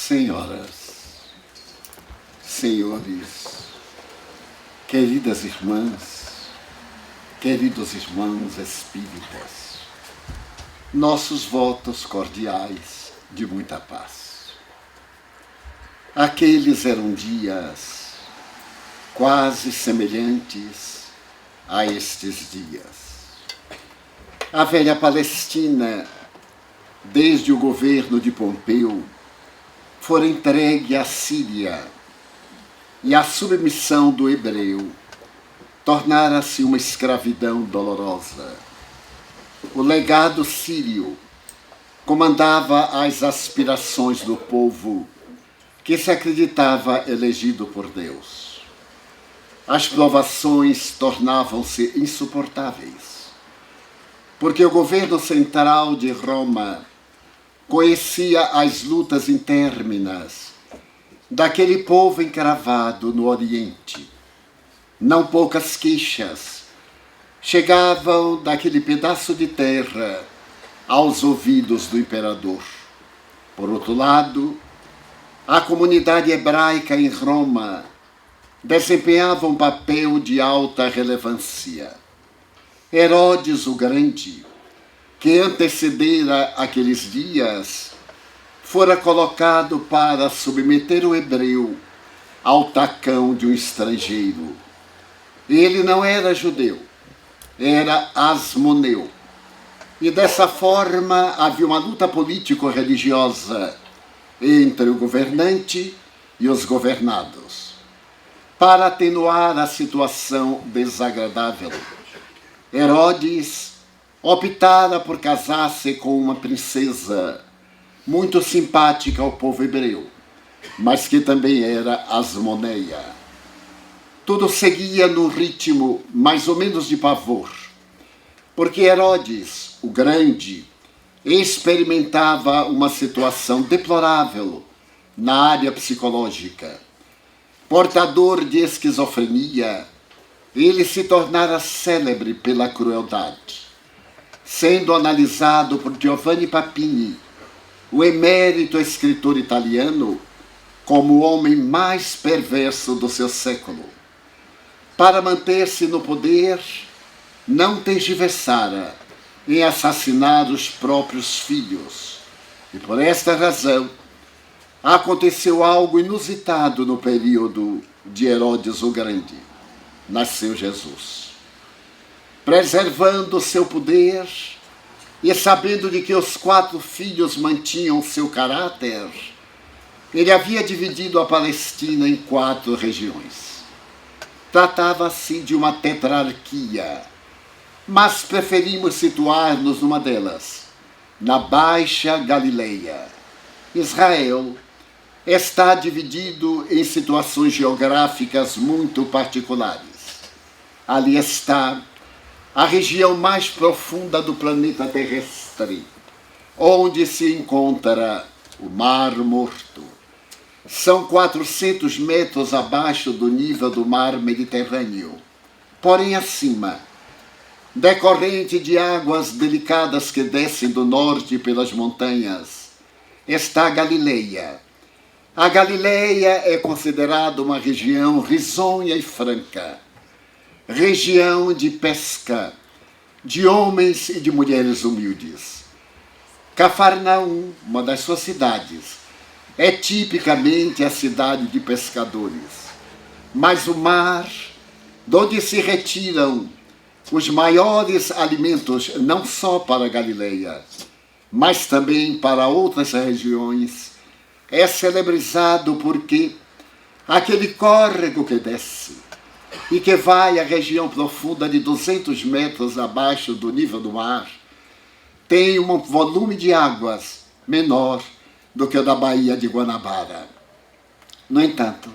Senhoras, senhores, queridas irmãs, queridos irmãos espíritas, nossos votos cordiais de muita paz. Aqueles eram dias quase semelhantes a estes dias. A velha Palestina, desde o governo de Pompeu, fora entregue à Síria, e a submissão do hebreu tornara-se uma escravidão dolorosa. O legado sírio comandava as aspirações do povo que se acreditava elegido por Deus. As provações tornavam-se insuportáveis, porque o governo central de Roma conhecia as lutas intérminas daquele povo encravado no Oriente. Não poucas queixas chegavam daquele pedaço de terra aos ouvidos do imperador. Por outro lado, a comunidade hebraica em Roma desempenhava um papel de alta relevância. Herodes o Grande, que antecedera aqueles dias, fora colocado para submeter o hebreu ao tacão de um estrangeiro. Ele não era judeu, era asmoneu. E dessa forma havia uma luta político-religiosa entre o governante e os governados. Para atenuar a situação desagradável, Herodes optara por casar-se com uma princesa muito simpática ao povo hebreu, mas que também era asmoneia. Tudo seguia no ritmo mais ou menos de pavor, porque Herodes, o Grande, experimentava uma situação deplorável na área psicológica. Portador de esquizofrenia, ele se tornara célebre pela crueldade, sendo analisado por Giovanni Papini, o emérito escritor italiano, como o homem mais perverso do seu século. Para manter-se no poder, não tergiversara em assassinar os próprios filhos. E por esta razão, aconteceu algo inusitado no período de Herodes o Grande. Nasceu Jesus. Preservando seu poder e sabendo de que os 4 filhos mantinham seu caráter, ele havia dividido a Palestina em 4 regiões. Tratava-se de uma tetrarquia, mas preferimos situar-nos numa delas, na Baixa Galileia. Israel está dividido em situações geográficas muito particulares. Ali está a região mais profunda do planeta terrestre, onde se encontra o Mar Morto. São 400 metros abaixo do nível do mar Mediterrâneo. Porém, acima, decorrente de águas delicadas que descem do norte pelas montanhas, está a Galileia. A Galileia é considerada uma região risonha e franca, região de pesca, de homens e de mulheres humildes. Cafarnaum, uma das suas cidades, é tipicamente a cidade de pescadores. Mas o mar, de onde se retiram os maiores alimentos, não só para a Galileia, mas também para outras regiões, é celebrizado porque aquele córrego que desce e que vai à região profunda de 200 metros abaixo do nível do mar, tem um volume de águas menor do que o da Baía de Guanabara. No entanto,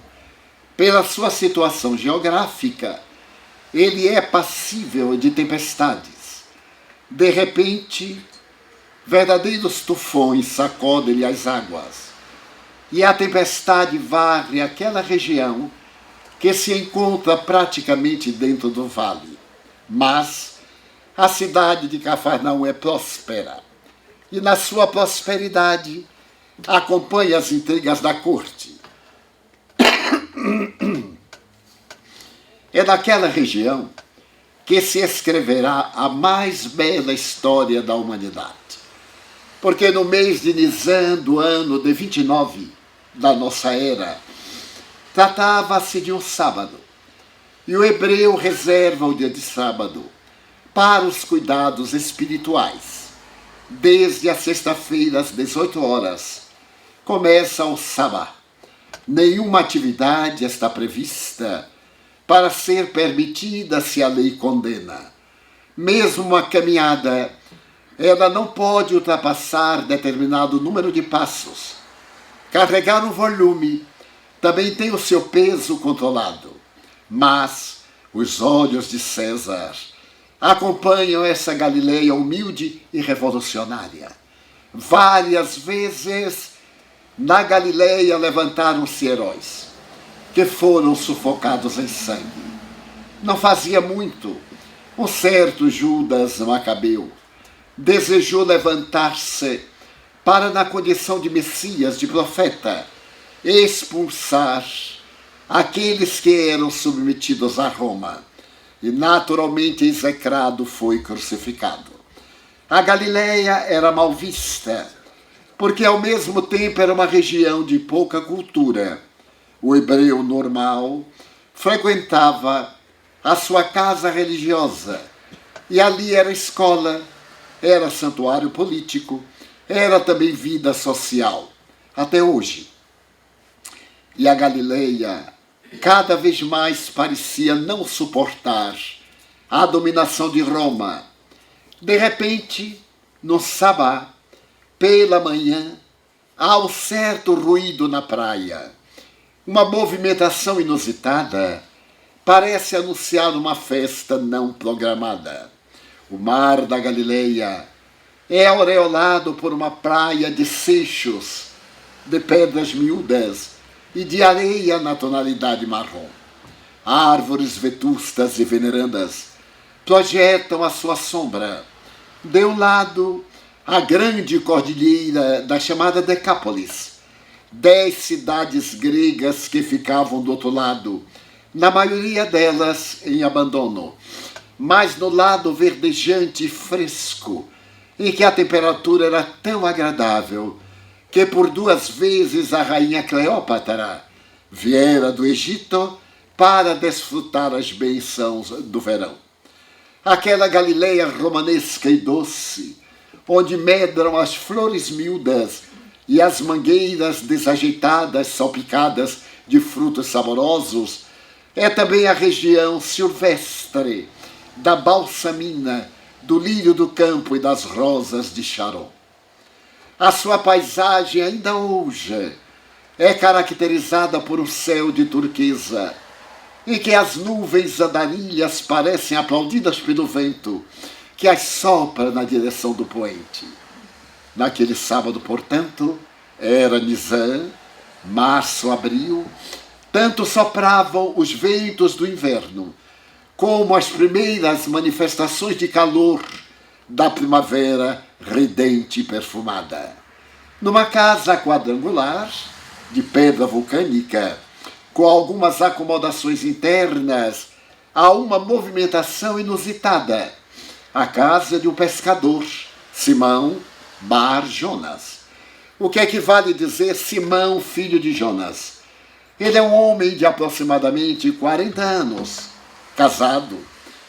pela sua situação geográfica, ele é passível de tempestades. De repente, verdadeiros tufões sacodem-lhe as águas, e a tempestade varre aquela região que se encontra praticamente dentro do vale. Mas a cidade de Cafarnaum é próspera, e na sua prosperidade acompanhe as intrigas da corte. É naquela região que se escreverá a mais bela história da humanidade. Porque no mês de Nisan do ano de 29 da nossa era, tratava-se de um sábado. E o hebreu reserva o dia de sábado para os cuidados espirituais. Desde a sexta-feira às 18 horas, começa o sábado. Nenhuma atividade está prevista para ser permitida se a lei condena. Mesmo uma caminhada, ela não pode ultrapassar determinado número de passos. Carregar um volume também tem o seu peso controlado. Mas os olhos de César acompanham essa Galileia humilde e revolucionária. Várias vezes na Galileia levantaram-se heróis que foram sufocados em sangue. Não fazia muito, um certo Judas Macabeu desejou levantar-se para, na condição de Messias, de profeta, expulsar aqueles que eram submetidos a Roma. E naturalmente execrado foi crucificado. A Galileia era mal vista, porque ao mesmo tempo era uma região de pouca cultura. O hebreu normal frequentava a sua casa religiosa, e ali era escola, era santuário político, era também vida social, até hoje. E a Galileia cada vez mais parecia não suportar a dominação de Roma. De repente, no sábado, pela manhã, há um certo ruído na praia. Uma movimentação inusitada parece anunciar uma festa não programada. O mar da Galileia é aureolado por uma praia de seixos, de pedras miúdas e de areia na tonalidade marrom. Árvores vetustas e venerandas projetam a sua sombra. De um lado, a grande cordilheira da chamada Decápolis, 10 cidades gregas que ficavam do outro lado, na maioria delas em abandono, mas no lado verdejante e fresco, em que a temperatura era tão agradável que por 2 vezes a rainha Cleópatra viera do Egito para desfrutar as bênçãos do verão. Aquela Galileia romanesca e doce, onde medram as flores miúdas e as mangueiras desajeitadas salpicadas de frutos saborosos, é também a região silvestre da balsamina, do lírio do campo e das rosas de Sharon. A sua paisagem ainda hoje é caracterizada por um céu de turquesa, em que as nuvens andarilhas parecem aplaudidas pelo vento, que as sopra na direção do poente. Naquele sábado, portanto, era Nisan, março, abril, tanto sopravam os ventos do inverno, como as primeiras manifestações de calor da primavera ridente e perfumada. Numa casa quadrangular, de pedra vulcânica, com algumas acomodações internas, há uma movimentação inusitada. A casa de um pescador, Simão Bar Jonas. O que equivale a dizer Simão, filho de Jonas? Ele é um homem de aproximadamente 40 anos, casado,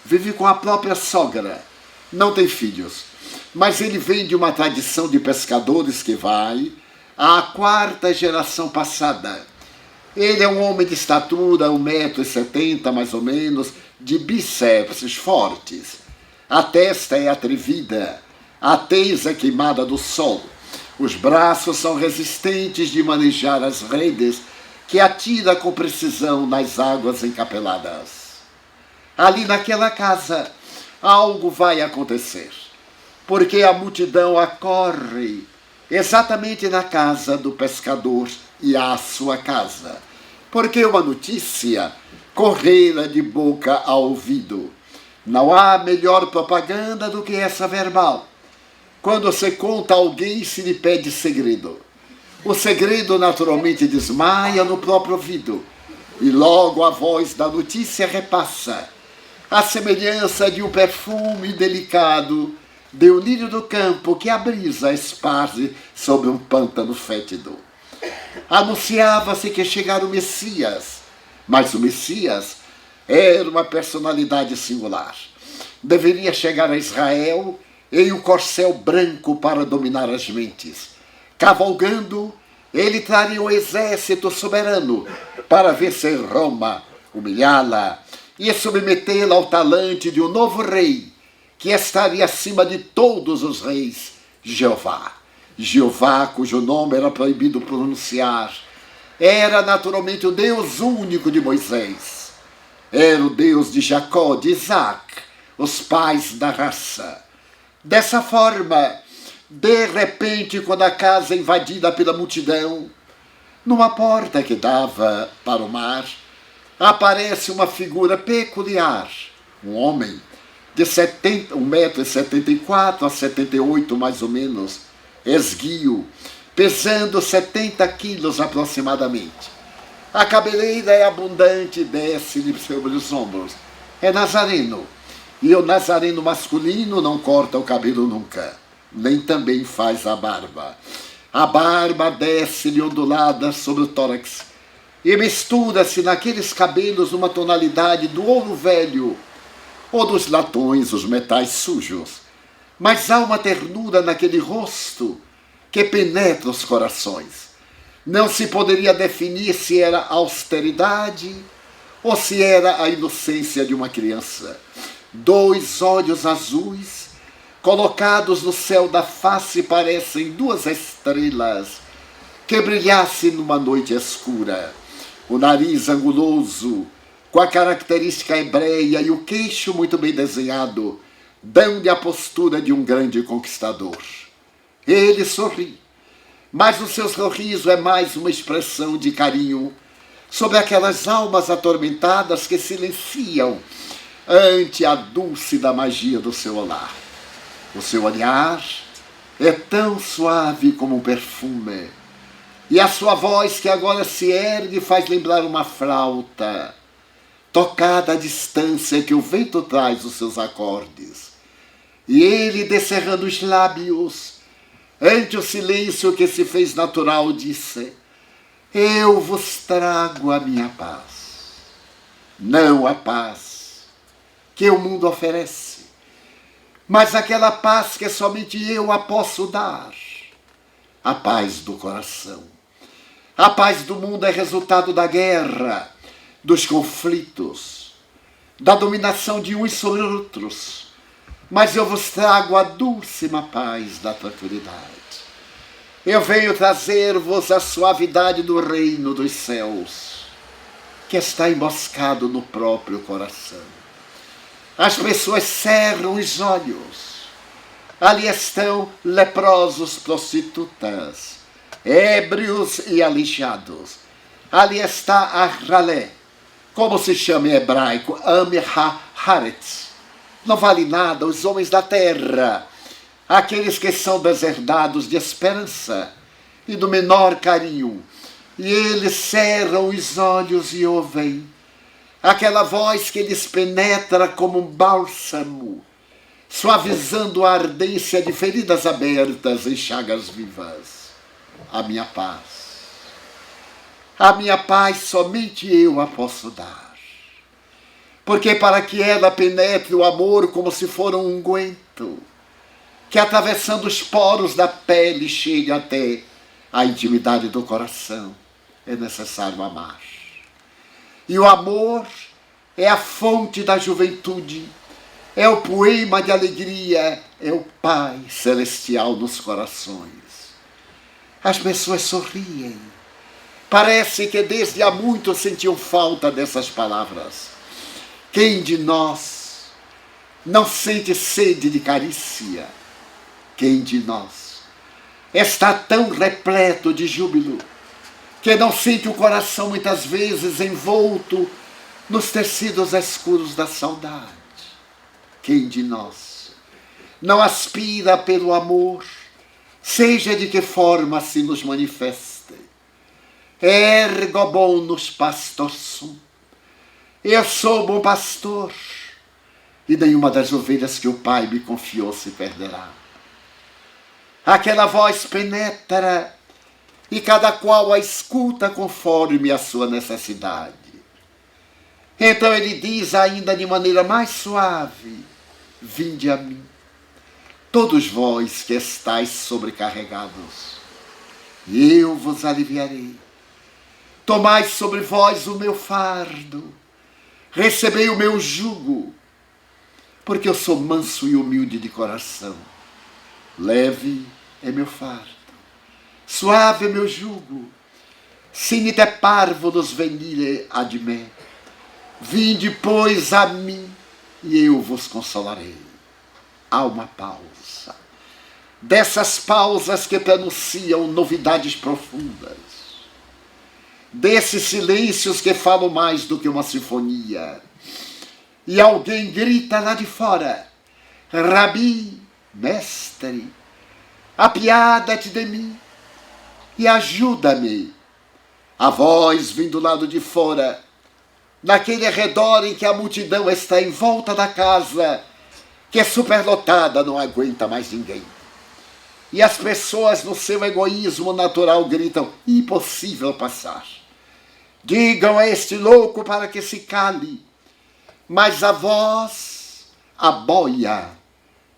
vive com a própria sogra, não tem filhos, mas ele vem de uma tradição de pescadores que vai à 4ª geração passada. Ele é um homem de estatura, 1,70 m mais ou menos, de bíceps fortes. A testa é atrevida, a tez é queimada do sol. Os braços são resistentes de manejar as redes que atira com precisão nas águas encapeladas. Ali naquela casa, algo vai acontecer, porque a multidão acorre exatamente na casa do pescador e à sua casa, porque uma notícia correra de boca a ouvido. Não há melhor propaganda do que essa verbal. Quando se conta a alguém, se lhe pede segredo. O segredo naturalmente desmaia no próprio ouvido, e logo a voz da notícia repassa, a semelhança de um perfume delicado de um lírio do campo que a brisa esparge sobre um pântano fétido. Anunciava-se que chegara o Messias, mas o Messias era uma personalidade singular. Deveria chegar a Israel em um corcel branco para dominar as mentes. Cavalgando, ele traria um exército soberano para vencer Roma, humilhá-la e submetê-la ao talante de um novo rei, que estaria acima de todos os reis, Jeová. Jeová, cujo nome era proibido pronunciar, era naturalmente o Deus único de Moisés. Era o Deus de Jacó, de Isaac, os pais da raça. Dessa forma, de repente, quando a casa é invadida pela multidão, numa porta que dava para o mar, aparece uma figura peculiar, um homem de 1,74 m a 78 mais ou menos, esguio, pesando 70 quilos aproximadamente. A cabeleira é abundante e desce-lhe sobre os ombros. É nazareno, e o nazareno masculino não corta o cabelo nunca, nem também faz a barba. A barba desce-lhe ondulada sobre o tórax e mistura-se naqueles cabelos numa tonalidade do ouro velho ou dos latões, os metais sujos. Mas há uma ternura naquele rosto que penetra os corações. Não se poderia definir se era austeridade ou se era a inocência de uma criança. 2 olhos azuis, colocados no céu da face, parecem 2 estrelas que brilhassem numa noite escura. O nariz anguloso, com a característica hebreia e o queixo muito bem desenhado, dão-lhe a postura de um grande conquistador. Ele sorri, mas o seu sorriso é mais uma expressão de carinho sobre aquelas almas atormentadas que silenciam ante a dúlcida magia do seu olhar. O seu olhar é tão suave como um perfume, e a sua voz, que agora se ergue, faz lembrar uma flauta, tocada à distância que o vento traz os seus acordes. E ele, descerrando os lábios, ante o silêncio que se fez natural, disse: eu vos trago a minha paz. Não a paz que o mundo oferece, mas aquela paz que somente eu a posso dar. A paz do coração. A paz do mundo é resultado da guerra, dos conflitos, da dominação de uns sobre outros. Mas eu vos trago a dulcíssima paz da tranquilidade. Eu venho trazer-vos a suavidade do reino dos céus, que está emboscado no próprio coração. As pessoas cerram os olhos. Ali estão leprosos, prostitutas, ébrios e aleijados. Ali está a ralé, como se chama em hebraico, Am-ha-haretz. Não vale nada os homens da terra, aqueles que são deserdados de esperança e do menor carinho. E eles cerram os olhos e ouvem aquela voz que lhes penetra como um bálsamo, suavizando a ardência de feridas abertas em chagas vivas. A minha paz somente eu a posso dar. Porque para que ela penetre o amor como se for um unguento, que atravessando os poros da pele chegue até a intimidade do coração, é necessário amar. E o amor é a fonte da juventude, é o poema de alegria, é o Pai Celestial nos corações. As pessoas sorriem. Parece que desde há muito sentiam falta dessas palavras. Quem de nós não sente sede de carícia? Quem de nós está tão repleto de júbilo que não sente o coração muitas vezes envolto nos tecidos escuros da saudade? Quem de nós não aspira pelo amor, seja de que forma se nos manifesta? Ergo bonus pastor sum. Eu sou bom pastor, e nenhuma das ovelhas que o Pai me confiou se perderá. Aquela voz penetra, e cada qual a escuta conforme a sua necessidade. Então ele diz ainda de maneira mais suave: vinde a mim, todos vós que estáis sobrecarregados, e eu vos aliviarei. Tomai sobre vós o meu fardo, recebei o meu jugo, porque eu sou manso e humilde de coração. Leve é meu fardo, suave é meu jugo. Sinite parvulus venire ad me. Vinde, pois, a mim, e eu vos consolarei. Há uma pausa. Dessas pausas que pronunciam novidades profundas. Desses silêncios que falam mais do que uma sinfonia. E alguém grita lá de fora: Rabi, mestre, apiada-te de mim e ajuda-me. A voz vem do lado de fora, naquele arredor em que a multidão está em volta da casa, que é superlotada, não aguenta mais ninguém. E as pessoas, no seu egoísmo natural, gritam: impossível passar. Digam a este louco para que se cale. Mas a voz aboia,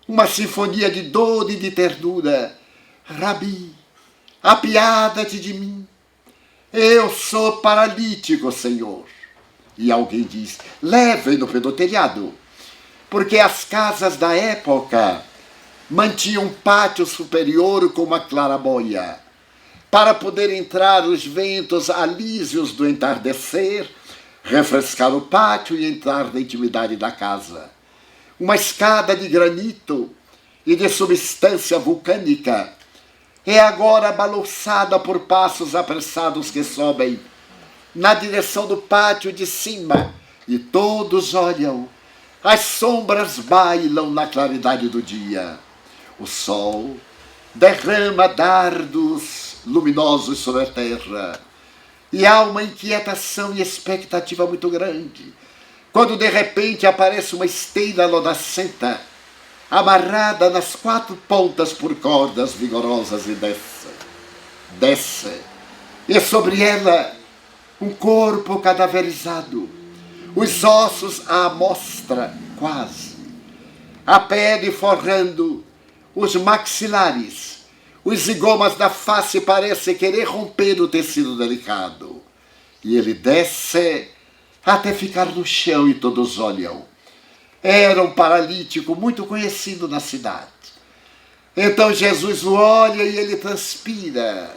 uma sinfonia de dor e de ternura: Rabi, apiada-te de mim. Eu sou paralítico, Senhor. E alguém diz: levem-no pelo telhado. Porque as casas da época mantinham um pátio superior com uma claraboia, para poder entrar os ventos alísios do entardecer, refrescar o pátio e entrar na intimidade da casa. Uma escada de granito e de substância vulcânica é agora balançada por passos apressados que sobem na direção do pátio de cima, e todos olham. As sombras bailam na claridade do dia. O sol derrama dardos luminosos sobre a terra. E há uma inquietação e expectativa muito grande, quando de repente aparece uma esteira lodacenta, amarrada nas quatro pontas por cordas vigorosas, e desce. E sobre ela um corpo cadaverizado, os ossos à mostra quase, a pele forrando os maxilares. Os zigomas da face parecem querer romper o tecido delicado. E ele desce até ficar no chão e todos olham. Era um paralítico muito conhecido na cidade. Então Jesus o olha e ele transpira.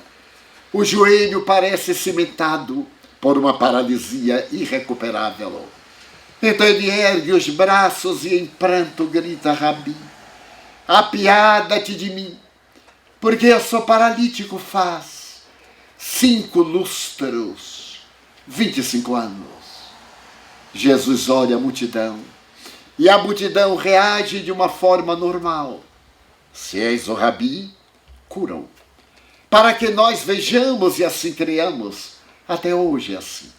O joelho parece cimentado por uma paralisia irrecuperável. Então ele ergue os braços e em pranto grita: Rabi, apiada-te de mim, porque eu sou paralítico faz 5 lustros, 25 anos. Jesus olha a multidão, e a multidão reage de uma forma normal. Se és o Rabi, cura-o, para que nós vejamos e assim criamos. Até hoje é assim.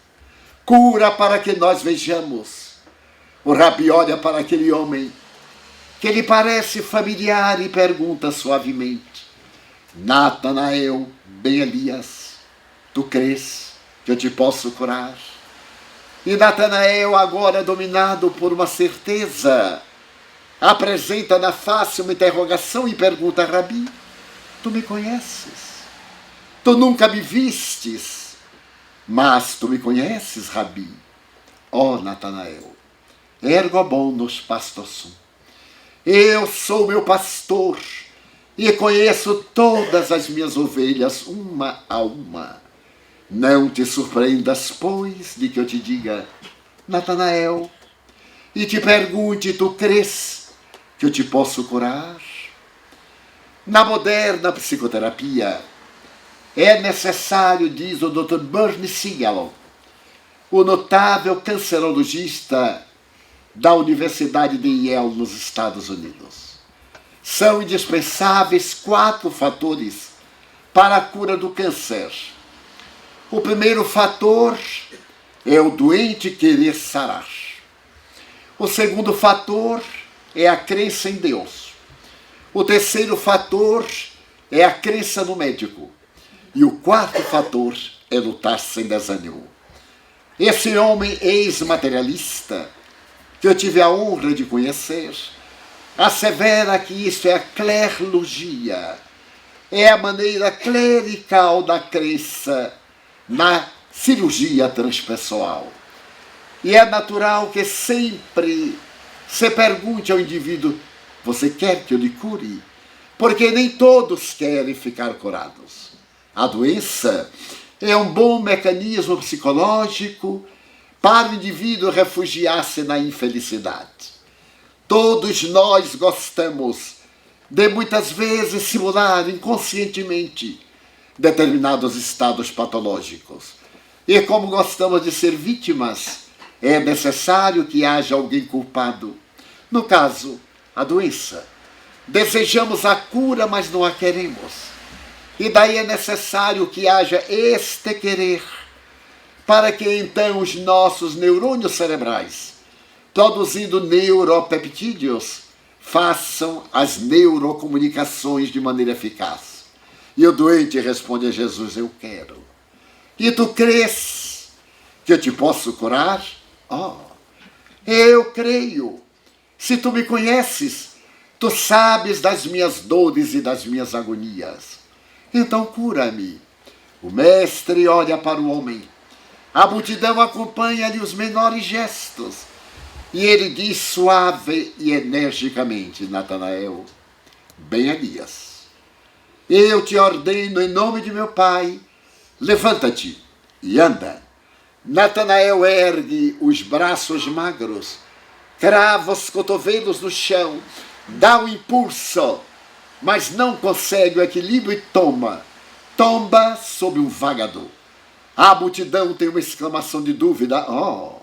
Cura para que nós vejamos. O Rabi olha para aquele homem, que lhe parece familiar, e pergunta suavemente: Natanael, ben Elias, tu crês que eu te posso curar? E Natanael, agora dominado por uma certeza, apresenta na face uma interrogação e pergunta: Rabi, tu me conheces? Tu nunca me vistes, mas tu me conheces, Rabi? Ó Natanael, ergo bonus pastor sum. Eu sou meu pastor e conheço todas as minhas ovelhas, uma a uma. Não te surpreendas, pois, de que eu te diga, Natanael, e te pergunte: tu crês que eu te posso curar? Na moderna psicoterapia, é necessário, diz o Dr. Bernie Siegel, o notável cancerologista da Universidade de Yale, nos Estados Unidos. São indispensáveis 4 fatores para a cura do câncer. O primeiro fator é o doente querer sarar. O segundo fator é a crença em Deus. O terceiro fator é a crença no médico. E o quarto fator é lutar sem desânimo. Esse homem ex-materialista, que eu tive a honra de conhecer, assevera que isso é a clerologia, é a maneira clerical da crença na cirurgia transpessoal. E é natural que sempre se pergunte ao indivíduo: você quer que eu lhe cure? Porque nem todos querem ficar curados. A doença é um bom mecanismo psicológico para o indivíduo refugiar-se na infelicidade. Todos nós gostamos de muitas vezes simular inconscientemente determinados estados patológicos. E como gostamos de ser vítimas, é necessário que haja alguém culpado. No caso, a doença. Desejamos a cura, mas não a queremos. E daí é necessário que haja este querer, para que então os nossos neurônios cerebrais, produzindo neuropeptídeos, façam as neurocomunicações de maneira eficaz. E o doente responde a Jesus: eu quero. E tu crês que eu te posso curar? Oh, eu creio. Se tu me conheces, tu sabes das minhas dores e das minhas agonias. Então cura-me. O mestre olha para o homem. A multidão acompanha-lhe os menores gestos. E ele diz suave e energicamente: Natanael, bem Elias, eu te ordeno em nome de meu pai, levanta-te e anda. Natanael ergue os braços magros, crava os cotovelos no chão, dá um impulso, mas não consegue o equilíbrio e tomba sob um vagador. A multidão tem uma exclamação de dúvida: oh!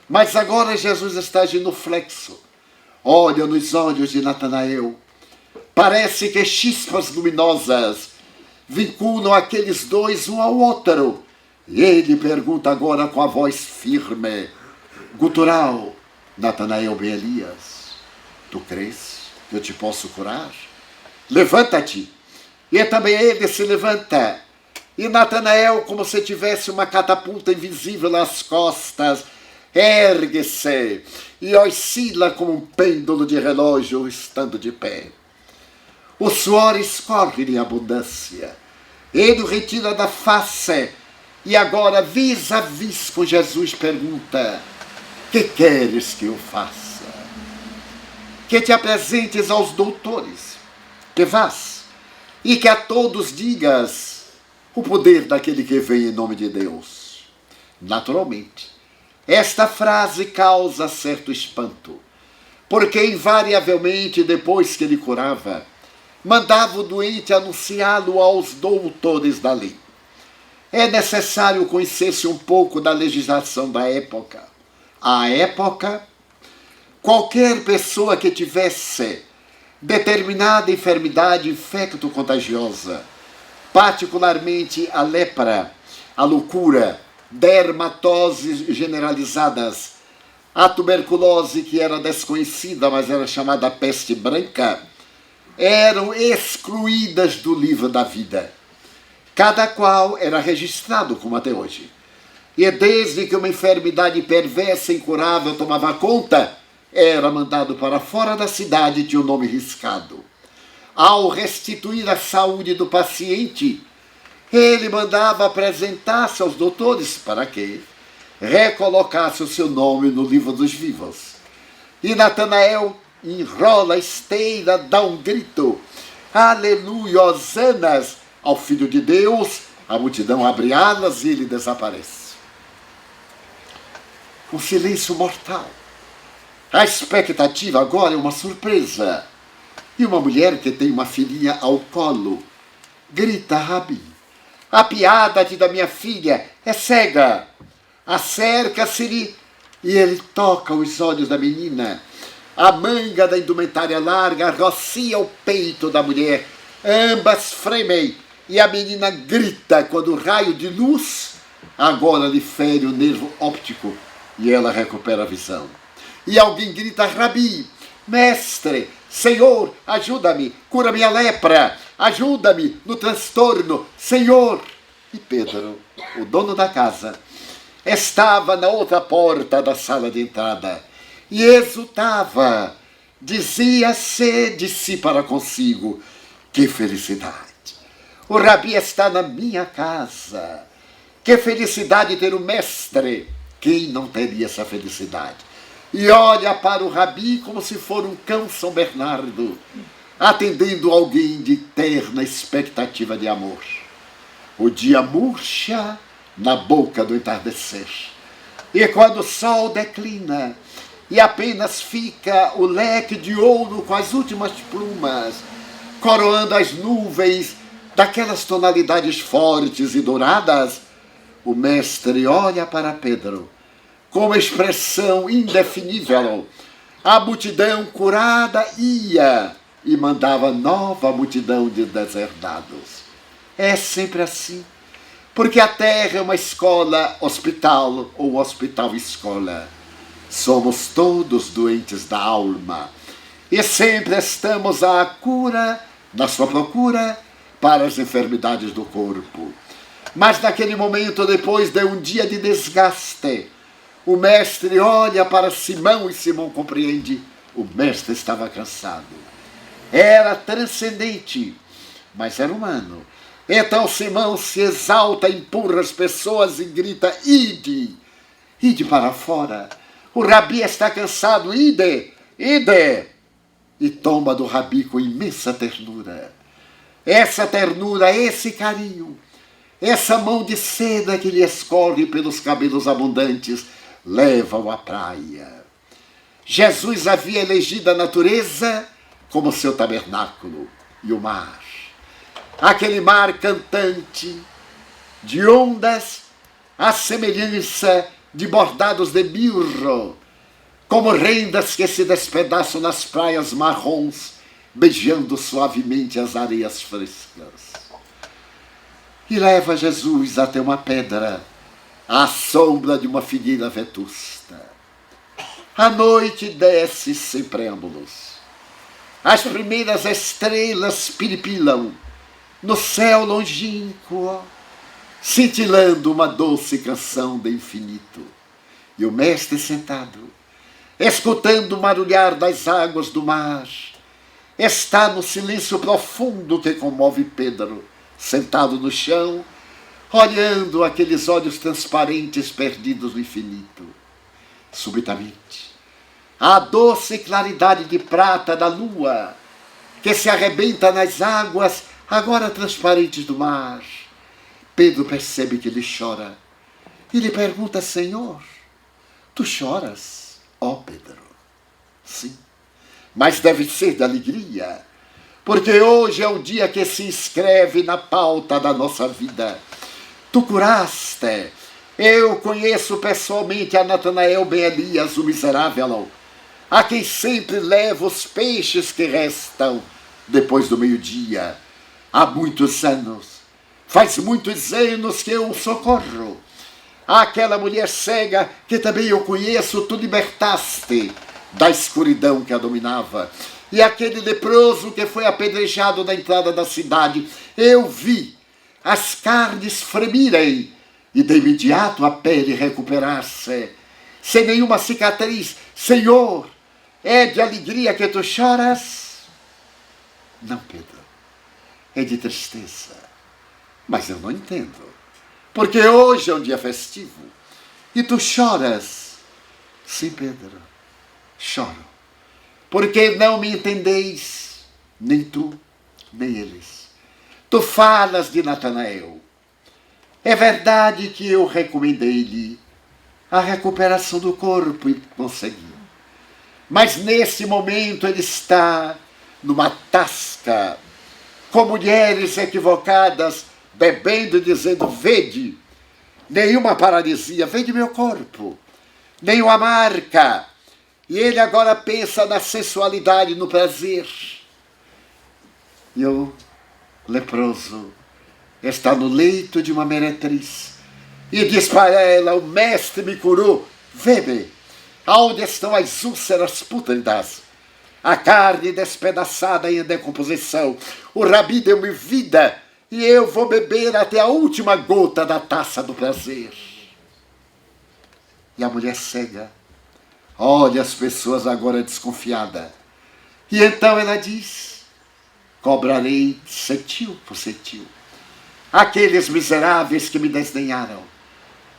Mas agora Jesus está genuflexo. Olha nos olhos de Natanael. Parece que chispas luminosas vinculam aqueles dois um ao outro. E ele pergunta agora com a voz firme, gutural: Natanael, bem Elias, tu crês que eu te posso curar? Levanta-te. E também ele se levanta. E Natanael, como se tivesse uma catapulta invisível nas costas, ergue-se e oscila como um pêndulo de relógio estando de pé. O suor escorre em abundância. Ele o retira da face e agora, vis a vis com Jesus, pergunta: que queres que eu faça? Que te apresentes aos doutores, que vás e que a todos digas o poder daquele que vem em nome de Deus. Naturalmente, esta frase causa certo espanto, porque invariavelmente, depois que ele curava, mandava o doente anunciá-lo aos doutores da lei. É necessário conhecer-se um pouco da legislação da época. À época, qualquer pessoa que tivesse determinada enfermidade infecto-contagiosa, particularmente a lepra, a loucura, dermatoses generalizadas, a tuberculose, que era desconhecida, mas era chamada peste branca, eram excluídas do livro da vida. Cada qual era registrado, como até hoje. E desde que uma enfermidade perversa e incurável tomava conta, era mandado para fora da cidade e tinha o nome riscado. Ao restituir a saúde do paciente, ele mandava apresentar-se aos doutores para que recolocasse o seu nome no livro dos vivos. E Natanael enrola a esteira, dá um grito: aleluia, hosanas ao Filho de Deus. A multidão abre alas e ele desaparece. Um silêncio mortal. A expectativa agora é uma surpresa. E uma mulher que tem uma filhinha ao colo grita: Rabi, apiada-te da minha filha, é cega. Acerca-se-lhe e ele toca os olhos da menina. A manga da indumentária larga rocia o peito da mulher. Ambas fremem e a menina grita quando o raio de luz Agora lhe fere o nervo óptico e ela recupera a visão. E alguém grita: Rabi, mestre, Senhor, ajuda-me, cura minha lepra, ajuda-me no transtorno, Senhor. E Pedro, o dono da casa, estava na outra porta da sala de entrada e exultava. Dizia-se de si para consigo: que felicidade! O Rabi está na minha casa. Que felicidade ter o mestre! Quem não teria essa felicidade? E olha para o Rabi como se for um cão São Bernardo, atendendo alguém de terna expectativa de amor. O dia murcha na boca do entardecer. E quando o sol declina e apenas fica o leque de ouro com as últimas plumas, coroando as nuvens daquelas tonalidades fortes e douradas, o mestre olha para Pedro com uma expressão indefinível. A multidão curada ia e mandava nova multidão de deserdados. É sempre assim, porque a terra é uma escola-hospital ou hospital-escola. Somos todos doentes da alma e sempre estamos à cura, na sua procura, para as enfermidades do corpo. Mas naquele momento, depois de um dia de desgaste, o mestre olha para Simão e Simão compreende. O mestre estava cansado. Era transcendente, mas era humano. Então Simão se exalta, empurra as pessoas e grita: ide, ide para fora. O Rabi está cansado, ide, ide. E toma do Rabi com imensa ternura. Essa ternura, esse carinho, essa mão de seda que lhe escorre pelos cabelos abundantes, leva-o à praia. Jesus havia elegido a natureza como seu tabernáculo e o mar. Aquele mar cantante, de ondas, à semelhança de bordados de mirro, como rendas que se despedaçam nas praias marrons, beijando suavemente as areias frescas. E leva Jesus até uma pedra, à sombra de uma figueira vetusta. A noite desce sem preâmbulos. As primeiras estrelas piripilam no céu longínquo, cintilando uma doce canção de infinito. E o mestre sentado, escutando o marulhar das águas do mar, está no silêncio profundo que comove Pedro, sentado no chão, olhando aqueles olhos transparentes perdidos no infinito. Subitamente, a doce claridade de prata da lua, que se arrebenta nas águas agora transparentes do mar, Pedro percebe que ele chora e lhe pergunta: Senhor, tu choras? Ó Pedro, sim, mas deve ser de alegria, porque hoje é o dia que se inscreve na pauta da nossa vida. Tu curaste. Eu conheço pessoalmente a Natanael Ben Elias, o miserável, a quem sempre levo os peixes que restam depois do meio-dia. Há muitos anos, faz muitos anos que eu o socorro. Aquela mulher cega que também eu conheço, tu libertaste da escuridão que a dominava. E aquele leproso que foi apedrejado na entrada da cidade, eu vi as carnes fremirem e de imediato a pele recuperar-se, sem nenhuma cicatriz. Senhor, é de alegria que tu choras? Não, Pedro, é de tristeza. Mas eu não entendo, porque hoje é um dia festivo e tu choras. Sim, Pedro, choro, porque não me entendeis, nem tu, nem eles. Tu falas de Natanael. É verdade que eu recomendei-lhe a recuperação do corpo e consegui. Mas nesse momento ele está numa tasca, com mulheres equivocadas, bebendo e dizendo: vede, nenhuma paralisia, vede meu corpo, nenhuma marca. E ele agora pensa na sensualidade, no prazer. E o leproso está no leito de uma meretriz, e diz para ela: o mestre me curou. Vê-me, aonde estão as úlceras pútridas, a carne despedaçada em decomposição. O Rabi deu-me vida e eu vou beber até a última gota da taça do prazer. E a mulher cega olha as pessoas agora desconfiada. E então ela diz: cobrarei cetil por cetil. Aqueles miseráveis que me desdenharam,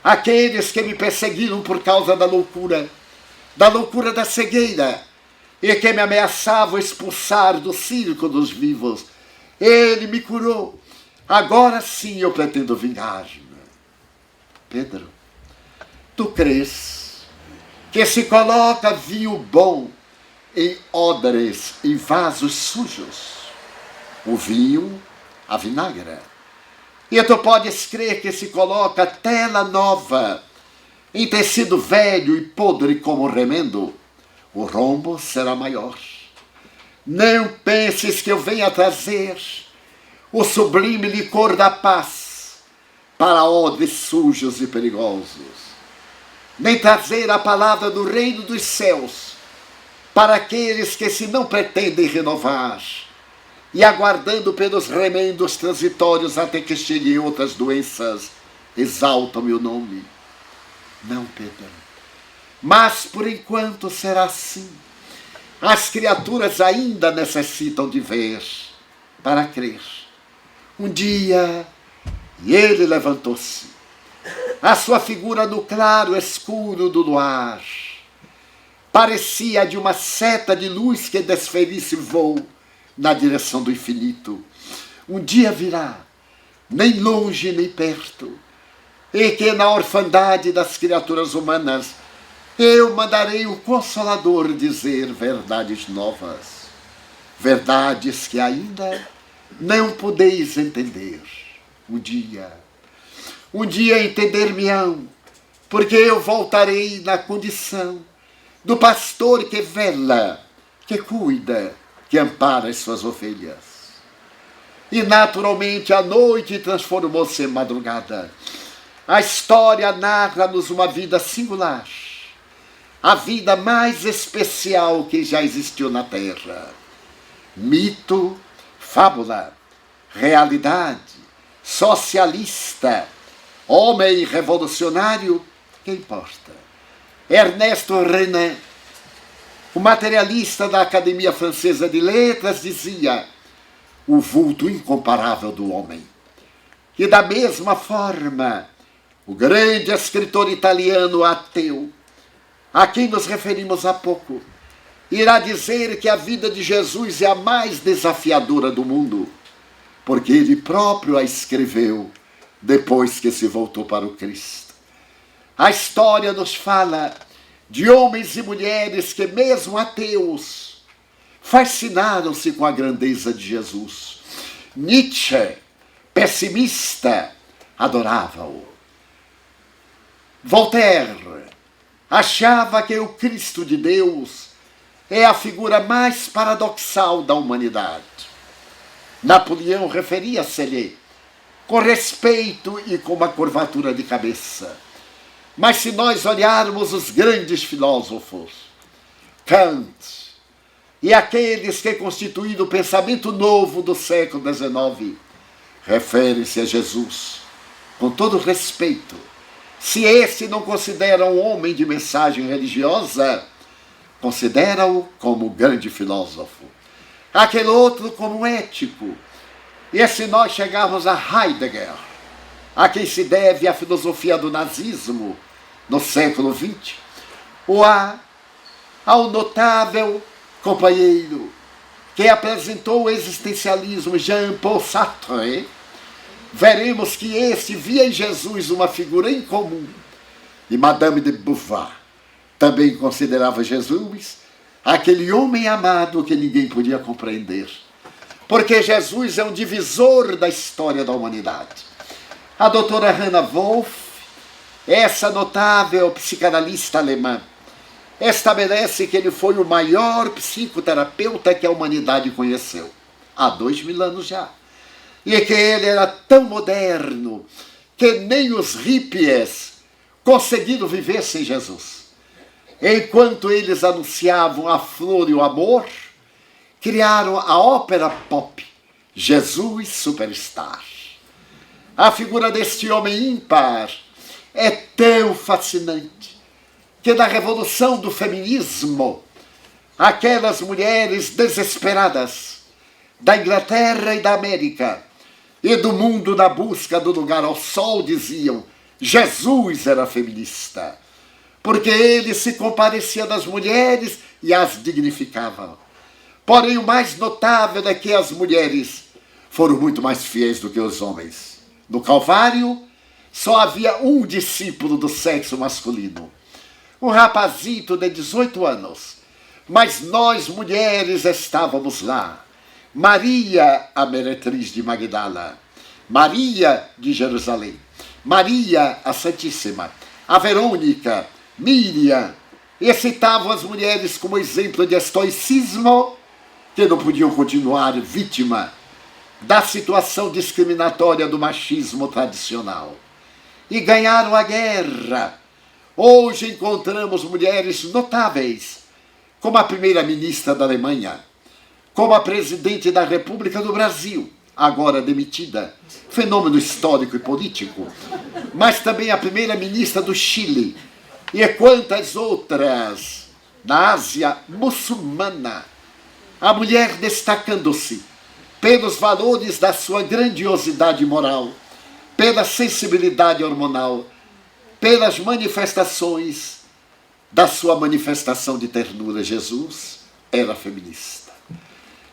aqueles que me perseguiram por causa da loucura da cegueira, e que me ameaçavam expulsar do círculo dos vivos. Ele me curou. Agora sim eu pretendo vingar-me. Pedro, tu crês que se coloca vinho bom em odres, em vasos sujos? O vinho a vinagre. E tu podes crer que se coloca tela nova em tecido velho e podre como remendo? O rombo será maior. Não penses que eu venha trazer o sublime licor da paz para odres sujos e perigosos, nem trazer a palavra do reino dos céus para aqueles que se não pretendem renovar e aguardando pelos remendos transitórios até que cheguem outras doenças, exaltam meu nome. Não, Pedro. Mas por enquanto será assim. As criaturas ainda necessitam de ver para crer. Um dia, e ele levantou-se. A sua figura no claro escuro do luar parecia de uma seta de luz que desferisse voo na direção do infinito. Um dia virá, nem longe nem perto, e que na orfandade das criaturas humanas eu mandarei o Consolador dizer verdades novas, verdades que ainda não podeis entender. Um dia entender-me-ão, porque eu voltarei na condição do pastor que vela, que cuida, que ampara as suas ovelhas. E naturalmente a noite transformou-se em madrugada. A história narra-nos uma vida singular, a vida mais especial que já existiu na Terra. Mito, fábula, realidade, socialista, homem revolucionário, que importa? Ernesto Renan, o materialista da Academia Francesa de Letras, dizia: o vulto incomparável do homem. E da mesma forma, o grande escritor italiano ateu, a quem nos referimos há pouco, irá dizer que a vida de Jesus é a mais desafiadora do mundo, porque ele próprio a escreveu depois que se voltou para o Cristo. A história nos fala de homens e mulheres que, mesmo ateus, fascinaram-se com a grandeza de Jesus. Nietzsche, pessimista, adorava-o. Voltaire achava que o Cristo de Deus é a figura mais paradoxal da humanidade. Napoleão referia-se-lhe com respeito e com uma curvatura de cabeça. Mas se nós olharmos os grandes filósofos, Kant e aqueles que constituíram o pensamento novo do século XIX, referem-se a Jesus com todo respeito. Se esse não considera um homem de mensagem religiosa, considera-o como grande filósofo. Aquele outro como ético. E se nós chegarmos a Heidegger, a quem se deve a filosofia do nazismo no século XX, ou ao notável companheiro que apresentou o existencialismo, Jean-Paul Sartre, veremos que esse via em Jesus uma figura incomum. E Madame de Beauvoir também considerava Jesus aquele homem amado que ninguém podia compreender, porque Jesus é um divisor da história da humanidade. A doutora Hannah Wolff, essa notável psicanalista alemã, estabelece que ele foi o maior psicoterapeuta que a humanidade conheceu, há 2000 anos já. E que ele era tão moderno, que nem os hippies conseguiram viver sem Jesus. Enquanto eles anunciavam a flor e o amor, criaram a ópera pop Jesus Superstar. A figura deste homem ímpar é tão fascinante que na revolução do feminismo, aquelas mulheres desesperadas da Inglaterra e da América e do mundo na busca do lugar ao sol diziam: Jesus era feminista, porque ele se compadecia das mulheres e as dignificava. Porém, o mais notável é que as mulheres foram muito mais fiéis do que os homens. No Calvário, só havia um discípulo do sexo masculino, um rapazito de 18 anos. Mas nós, mulheres, estávamos lá. Maria, a meretriz de Magdala, Maria de Jerusalém, Maria, a Santíssima, a Verônica, Miriam, e citavam as mulheres como exemplo de estoicismo, que não podiam continuar vítima da situação discriminatória do machismo tradicional. E ganharam a guerra. Hoje encontramos mulheres notáveis, como a primeira-ministra da Alemanha, como a presidente da República do Brasil, agora demitida, fenômeno histórico e político, mas também a primeira-ministra do Chile, e quantas outras na Ásia muçulmana. A mulher destacando-se pelos valores da sua grandiosidade moral, pela sensibilidade hormonal, pelas manifestações da sua manifestação de ternura. Jesus era feminista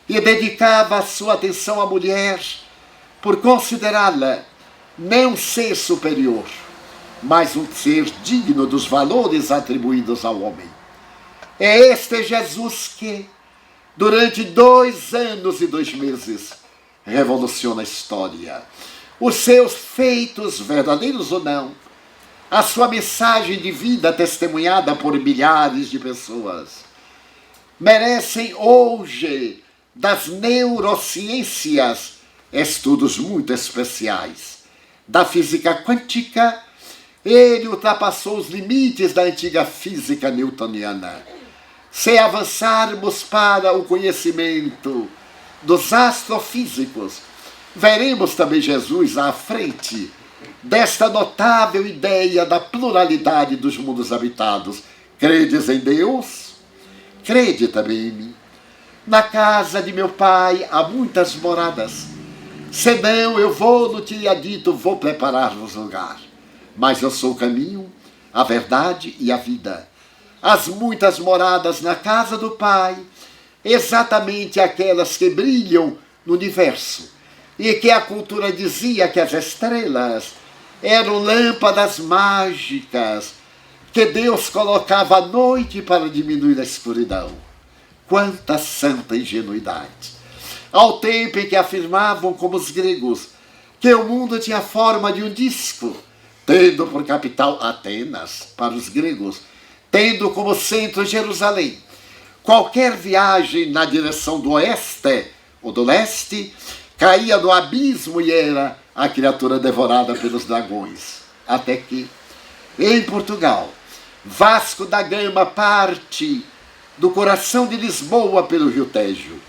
e dedicava a sua atenção à mulher por considerá-la não um ser superior, mas um ser digno dos valores atribuídos ao homem. É este Jesus que, durante 2 anos e 2 meses, revoluciona a história. Os seus feitos, verdadeiros ou não, a sua mensagem de vida testemunhada por milhares de pessoas, merecem hoje, das neurociências, estudos muito especiais. Da física quântica, ele ultrapassou os limites da antiga física newtoniana. Se avançarmos para o conhecimento dos astrofísicos, veremos também Jesus à frente desta notável ideia da pluralidade dos mundos habitados. Credes em Deus? Crede também em mim. Na casa de meu pai há muitas moradas. Senão eu vou, no tinha dito, vou preparar-vos lugar. Mas eu sou o caminho, a verdade e a vida. As muitas moradas na casa do Pai, exatamente aquelas que brilham no universo, e que a cultura dizia que as estrelas eram lâmpadas mágicas que Deus colocava à noite para diminuir a escuridão. Quanta santa ingenuidade! Ao tempo em que afirmavam, como os gregos, que o mundo tinha a forma de um disco, tendo por capital Atenas, para os gregos, tendo como centro Jerusalém. Qualquer viagem na direção do oeste ou do leste caía no abismo e era a criatura devorada pelos dragões. Até que, em Portugal, Vasco da Gama parte do coração de Lisboa pelo Rio Tejo,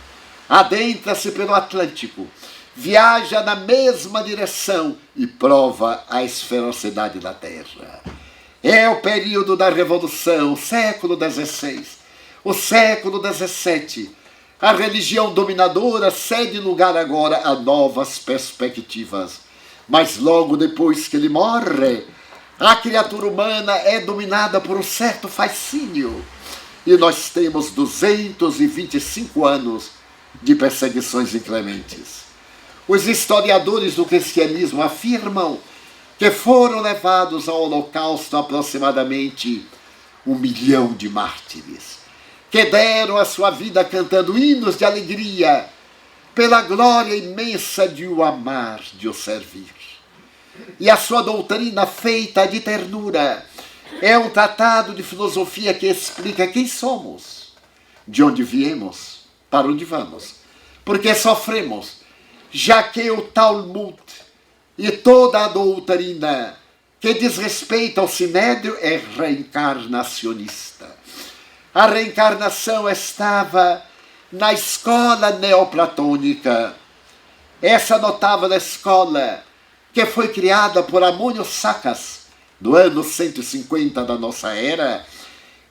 adentra-se pelo Atlântico, viaja na mesma direção e prova a esferosidade da Terra. É o período da Revolução, o século XVI, o século XVII. A religião dominadora cede lugar agora a novas perspectivas. Mas logo depois que ele morre, a criatura humana é dominada por um certo fascínio. E nós temos 225 anos de perseguições inclementes. Os historiadores do cristianismo afirmam que foram levados ao Holocausto aproximadamente 1 milhão de mártires, que deram a sua vida cantando hinos de alegria pela glória imensa de o amar, de o servir. E a sua doutrina feita de ternura é um tratado de filosofia que explica quem somos, de onde viemos, para onde vamos, porque sofremos, já que o Talmud E toda a doutrina que diz respeito ao sinédrio é reencarnacionista. A reencarnação estava na escola neoplatônica, essa notável escola que foi criada por Amônio Sacas, no ano 150 da nossa era,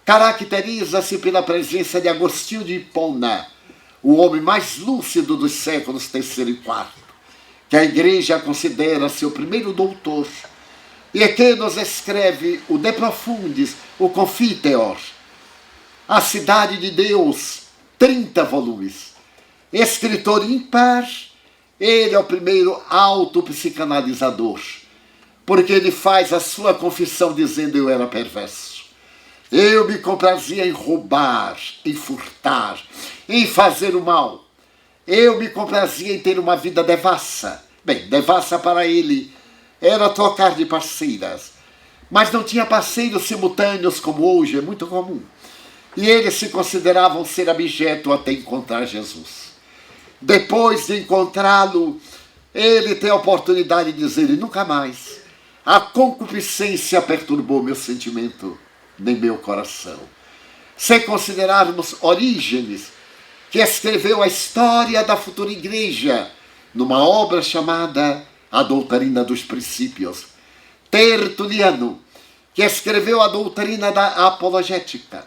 caracteriza-se pela presença de Agostinho de Hipona, o homem mais lúcido dos séculos III e IV, que a Igreja considera seu primeiro doutor, e que nos escreve o De Profundis, o Confiteor, a Cidade de Deus, 30 volumes. Escritor ímpar, ele é o primeiro autopsicanalizador, porque ele faz a sua confissão dizendo: eu era perverso. Eu me comprazia em roubar, em furtar, em fazer o mal. Eu me comprazia em ter uma vida devassa. Bem, devassa para ele era trocar de parceiras, mas não tinha parceiros simultâneos como hoje, é muito comum. E eles se consideravam ser abjeto até encontrar Jesus. Depois de encontrá-lo, ele tem a oportunidade de dizer: nunca mais a concupiscência perturbou meu sentimento, nem meu coração. Se considerarmos Orígenes, que escreveu a história da futura igreja, numa obra chamada A Doutrina dos Princípios. Tertuliano, que escreveu a doutrina da apologética.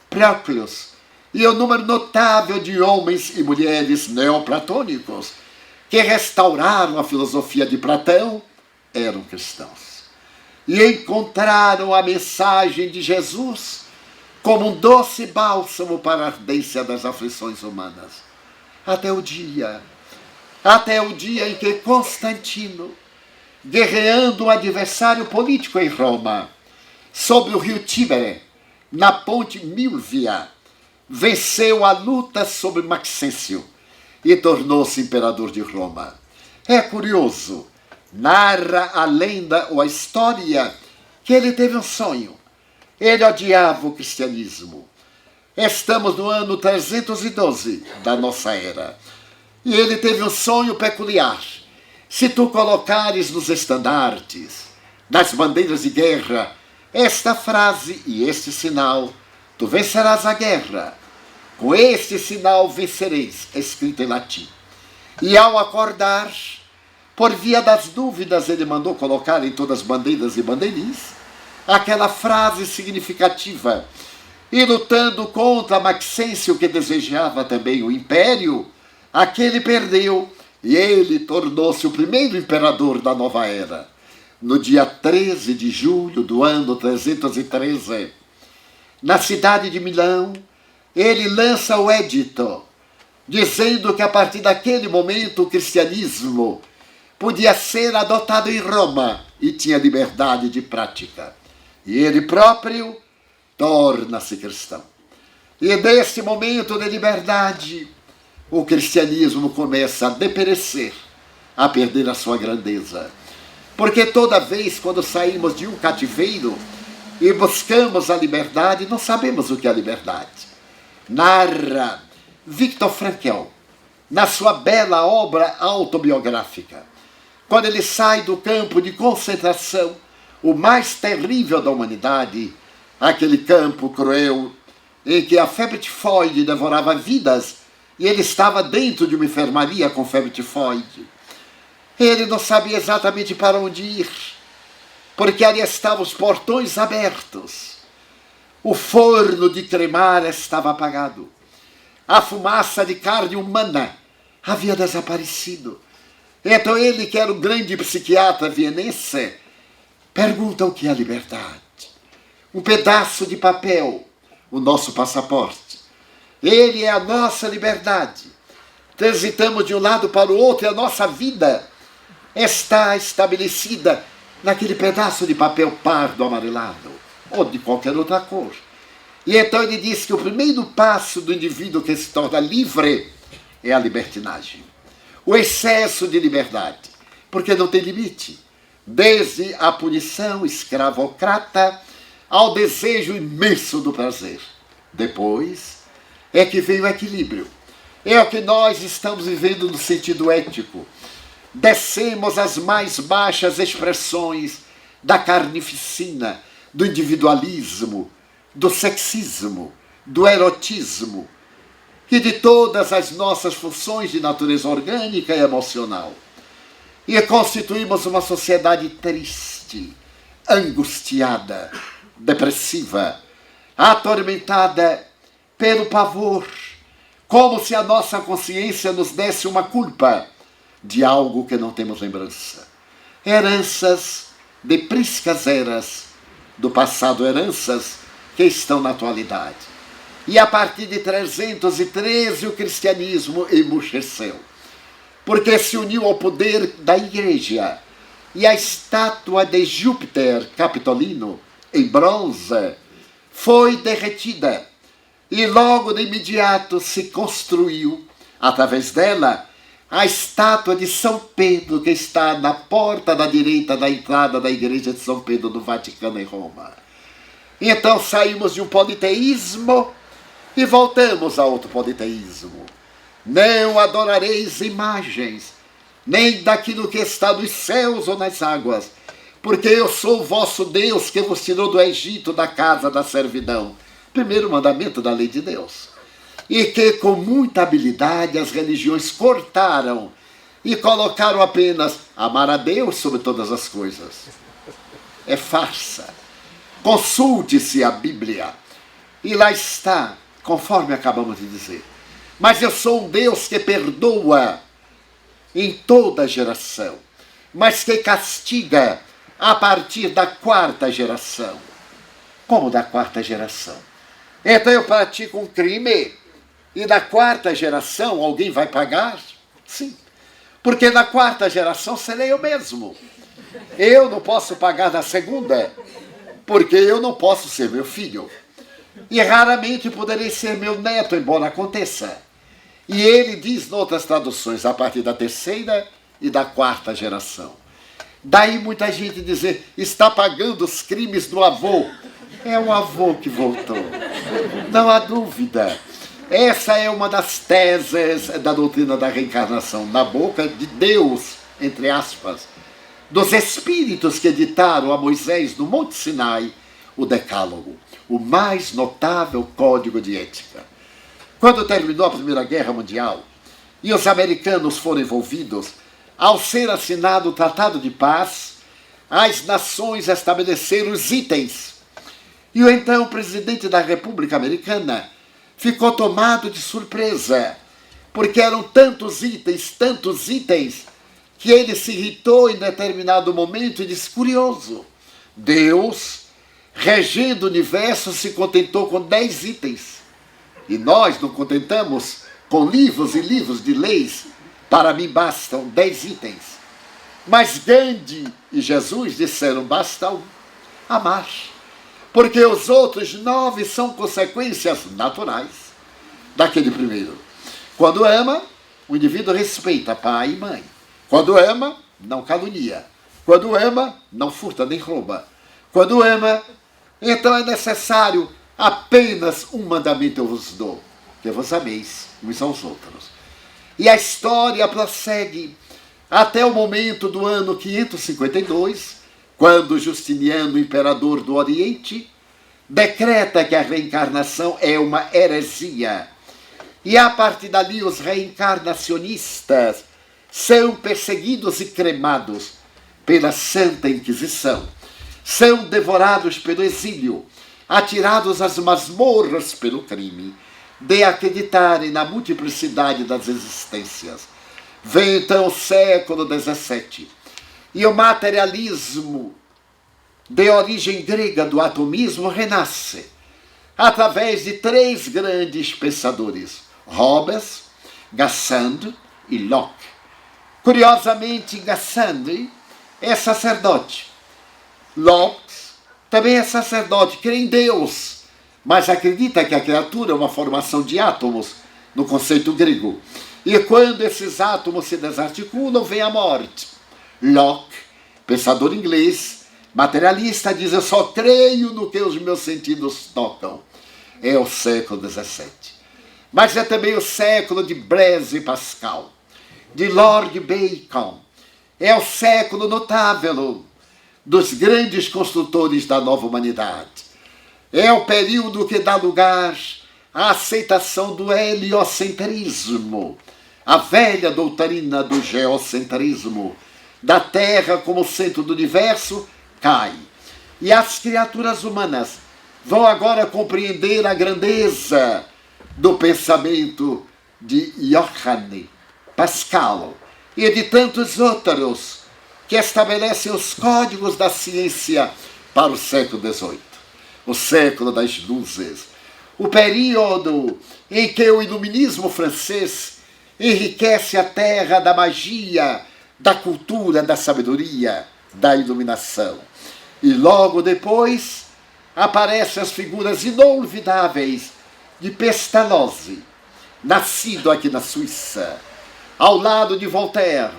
Proclus, e o número notável de homens e mulheres neoplatônicos que restauraram a filosofia de Platão eram cristãos. E encontraram a mensagem de Jesus como um doce bálsamo para a ardência das aflições humanas. Até o dia em que Constantino, guerreando um adversário político em Roma, sobre o rio Tíbere, na ponte Milvia, venceu a luta sobre Maxêncio e tornou-se imperador de Roma. É curioso, narra a lenda ou a história que ele teve um sonho. Ele odiava o cristianismo. Estamos no ano 312 da nossa era. E ele teve um sonho peculiar. Se tu colocares nos estandartes, nas bandeiras de guerra, esta frase e este sinal, tu vencerás a guerra. Com este sinal vencereis, escrito em latim. E ao acordar, por via das dúvidas, ele mandou colocar em todas as bandeiras e bandeirins aquela frase significativa. E lutando contra Maxêncio, que desejava também o império, aquele perdeu e ele tornou-se o primeiro imperador da nova era. No dia 13 de julho do ano 313, na cidade de Milão, ele lança o edito, dizendo que a partir daquele momento o cristianismo podia ser adotado em Roma e tinha liberdade de prática. E ele próprio torna-se cristão. E neste momento de liberdade, o cristianismo começa a deperecer, a perder a sua grandeza. Porque toda vez quando saímos de um cativeiro e buscamos a liberdade, não sabemos o que é a liberdade. Narra Viktor Frankl, na sua bela obra autobiográfica, quando ele sai do campo de concentração, o mais terrível da humanidade, aquele campo cruel em que a febre tifoide devorava vidas, e ele estava dentro de uma enfermaria com febre tifoide. Ele não sabia exatamente para onde ir, porque ali estavam os portões abertos. O forno de cremar estava apagado. A fumaça de carne humana havia desaparecido. Então ele, que era o grande psiquiatra vienense, pergunta o que é a liberdade. Um pedaço de papel, o nosso passaporte. Ele é a nossa liberdade. Transitamos de um lado para o outro e a nossa vida está estabelecida naquele pedaço de papel pardo amarelado ou de qualquer outra cor. E então ele diz que o primeiro passo do indivíduo que se torna livre é a libertinagem. O excesso de liberdade, porque não tem limite. Desde a punição escravocrata ao desejo imenso do prazer. Depois é que vem o equilíbrio. É o que nós estamos vivendo no sentido ético. descemos às mais baixas expressões da carnificina, do individualismo, do sexismo, do erotismo e de todas as nossas funções de natureza orgânica e emocional. E constituímos uma sociedade triste, angustiada, depressiva, atormentada pelo pavor, como se a nossa consciência nos desse uma culpa de algo que não temos lembrança. Heranças de priscas eras do passado, heranças que estão na atualidade. E a partir de 313 o cristianismo emurcheceu, porque se uniu ao poder da igreja, e a estátua de Júpiter Capitolino, em bronze, foi derretida, e logo de imediato se construiu, através dela, a estátua de São Pedro, que está na porta da direita da entrada da igreja de São Pedro do Vaticano, em Roma. Então saímos de um politeísmo e voltamos a outro politeísmo. Não adorareis imagens, nem daquilo que está nos céus ou nas águas, porque eu sou o vosso Deus que vos tirou do Egito, da casa da servidão. Primeiro mandamento da lei de Deus. E que com muita habilidade as religiões cortaram e colocaram apenas amar a Deus sobre todas as coisas. É farsa. Consulte-se a Bíblia e lá está, conforme acabamos de dizer. Mas eu sou um Deus que perdoa em toda geração, mas que castiga a partir da quarta geração. Como da quarta geração? Então eu pratico um crime e da quarta geração alguém vai pagar? Sim, porque na quarta geração serei eu mesmo. Eu não posso pagar da segunda, porque eu não posso ser meu filho. E raramente poderei ser meu neto, embora aconteça. E ele diz, em outras traduções, a partir da terceira e da quarta geração. Daí muita gente dizer, está pagando os crimes do avô. É o avô que voltou. Não há dúvida. Essa é uma das teses da doutrina da reencarnação, na boca de Deus, entre aspas, dos espíritos que ditaram a Moisés no Monte Sinai o Decálogo, o mais notável código de ética. Quando terminou a Primeira Guerra Mundial e os americanos foram envolvidos, ao ser assinado o Tratado de Paz, as nações estabeleceram os itens. E o então presidente da República Americana ficou tomado de surpresa, porque eram tantos itens, que ele se irritou em determinado momento e disse, curioso, Deus, regendo o universo, se contentou com 10 itens. E nós não contentamos com livros e livros de leis. Para mim bastam 10 itens. Mas Gandhi e Jesus disseram, basta um, amar. Porque os outros 9 são consequências naturais daquele primeiro. Quando ama, o indivíduo respeita pai e mãe. Quando ama, não calunia. Quando ama, não furta nem rouba. Quando ama, então é necessário apenas um mandamento eu vos dou, que vos ameis uns aos outros. E a história prossegue até o momento do ano 552, quando Justiniano, imperador do Oriente, decreta que a reencarnação é uma heresia. E a partir dali os reencarnacionistas são perseguidos e cremados pela Santa Inquisição. São devorados pelo exílio, atirados às masmorras pelo crime, de acreditarem na multiplicidade das existências. Vem então o século XVII, e o materialismo de origem grega do atomismo renasce, através de 3 grandes pensadores, Hobbes, Gassendi e Locke. Curiosamente, Gassendi é sacerdote. Locke também é sacerdote, crê em Deus, mas acredita que a criatura é uma formação de átomos, no conceito grego. E quando esses átomos se desarticulam, vem a morte. Locke, pensador inglês, materialista, diz, eu só creio no que os meus sentidos tocam. É o século XVII. Mas é também o século de Blaise Pascal, de Lord Bacon É o século notável dos grandes construtores da nova humanidade. É o período que dá lugar à aceitação do heliocentrismo, a velha doutrina do geocentrismo, da Terra como centro do universo, cai. E as criaturas humanas vão agora compreender a grandeza do pensamento de Johann Pascal e de tantos outros que estabelecem os códigos da ciência para o século XVIII, o século das luzes, o período em que o iluminismo francês enriquece a terra da magia, da cultura, da sabedoria, da iluminação. E logo depois aparecem as figuras inolvidáveis de Pestalozzi, nascido aqui na Suíça, ao lado de Voltaire,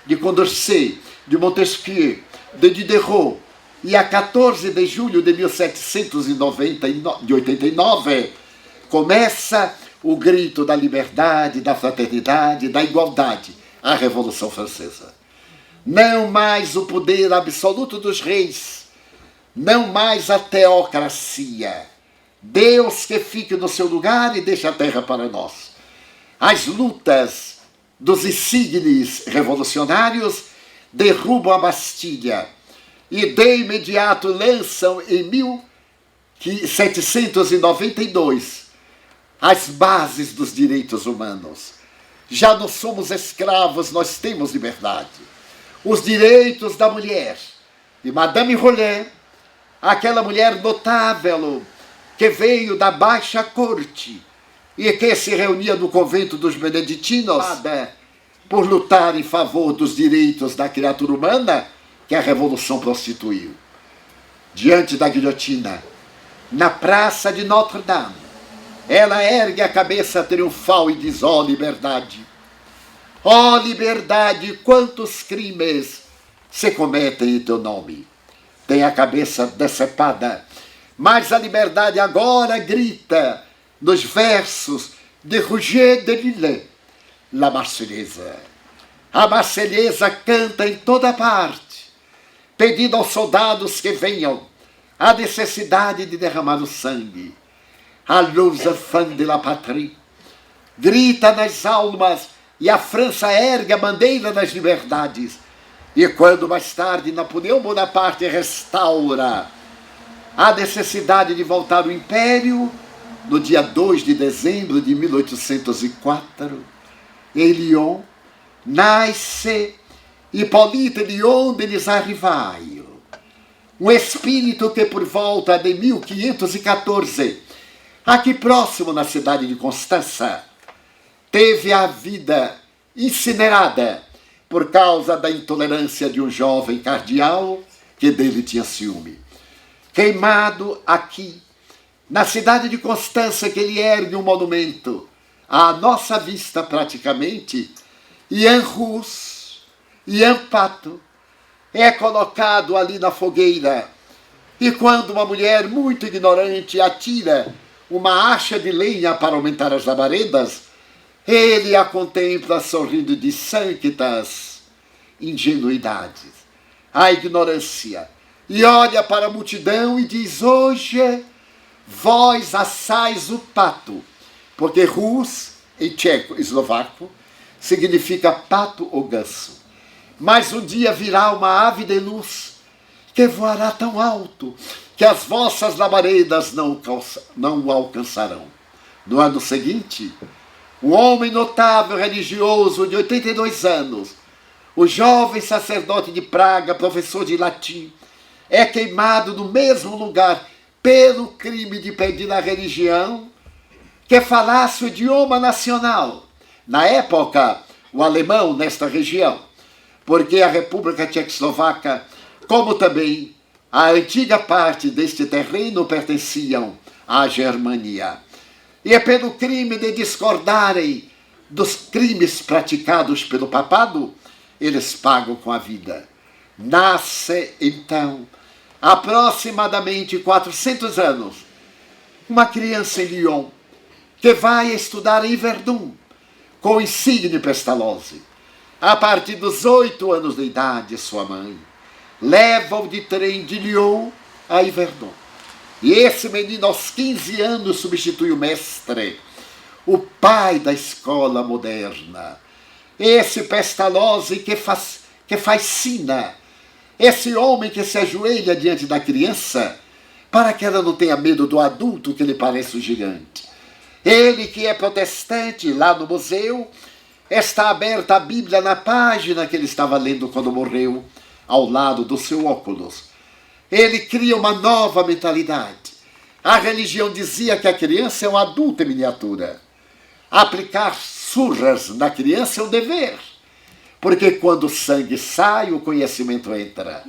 de Condorcet, de Montesquieu, de Diderot. E a 14 de julho de 1789, começa o grito da liberdade, da fraternidade, da igualdade, a Revolução Francesa. Não mais o poder absoluto dos reis, não mais a teocracia. Deus que fique no seu lugar e deixe a terra para nós. As lutas dos insígnios revolucionários derrubam a Bastilha e de imediato lançam em 1792 as bases dos direitos humanos. Já não somos escravos, nós temos liberdade. Os direitos da mulher. E Madame Rollet, aquela mulher notável que veio da baixa corte e que se reunia no convento dos beneditinos por lutar em favor dos direitos da criatura humana, que a Revolução prostituiu. Diante da guilhotina, na praça de Notre-Dame, ela ergue a cabeça triunfal e diz: ó liberdade! Ó liberdade, quantos crimes se cometem em teu nome! Tem a cabeça decepada, mas a liberdade agora grita nos versos de Roger de Lille, La Marseillaise. A Marselhesa canta em toda parte, pedindo aos soldados que venham, a necessidade de derramar o sangue. A luz enfants de la patrie grita nas almas e a França ergue a bandeira das liberdades. E quando mais tarde Napoleão Bonaparte restaura a necessidade de voltar ao Império, no dia 2 de dezembro de 1804, em Lyon, nasce Hippolyte Léon Denis Rivail, um espírito que por volta de 1514, aqui próximo na cidade de Constança, teve a vida incinerada por causa da intolerância de um jovem cardeal que dele tinha ciúme. Queimado aqui, na cidade de Constança, que ele ergue um monumento à nossa vista praticamente, Ian Rus, Ian Pato, é colocado ali na fogueira. E quando uma mulher muito ignorante atira uma acha de lenha para aumentar as labaredas, ele a contempla sorrindo de sanctas ingenuidades, a ignorância, e olha para a multidão e diz: hoje vós assais o pato, porque Rus, em tcheco e eslovaco, significa pato ou ganso. Mas um dia virá uma ave de luz que voará tão alto que as vossas labaredas não o alcançarão. No ano seguinte, um homem notável religioso de 82 anos, o jovem sacerdote de Praga, professor de latim, é queimado no mesmo lugar pelo crime de pedir a religião que falasse o idioma nacional. Na época, o alemão nesta região, porque a República Tchecoslovaca, como também a antiga parte deste terreno, pertenciam à Germânia. E é pelo crime de discordarem dos crimes praticados pelo papado, eles pagam com a vida. Nasce, então, aproximadamente 400 anos, uma criança em Lyon, que vai estudar em Verdun, com o insigne Pestalozzi. A partir dos 8 anos de idade, sua mãe leva-o de trem de Lyon a Yverdon. E esse menino, aos 15 anos, substitui o mestre, o pai da escola moderna. Esse Pestalozzi que fascina, esse homem que se ajoelha diante da criança para que ela não tenha medo do adulto que lhe parece um gigante. Ele que é protestante, lá no museu, está aberta a Bíblia na página que ele estava lendo quando morreu, ao lado do seu óculos. Ele cria uma nova mentalidade. A religião dizia que a criança é um adulto em miniatura. Aplicar surras na criança é um dever, porque quando o sangue sai, o conhecimento entra.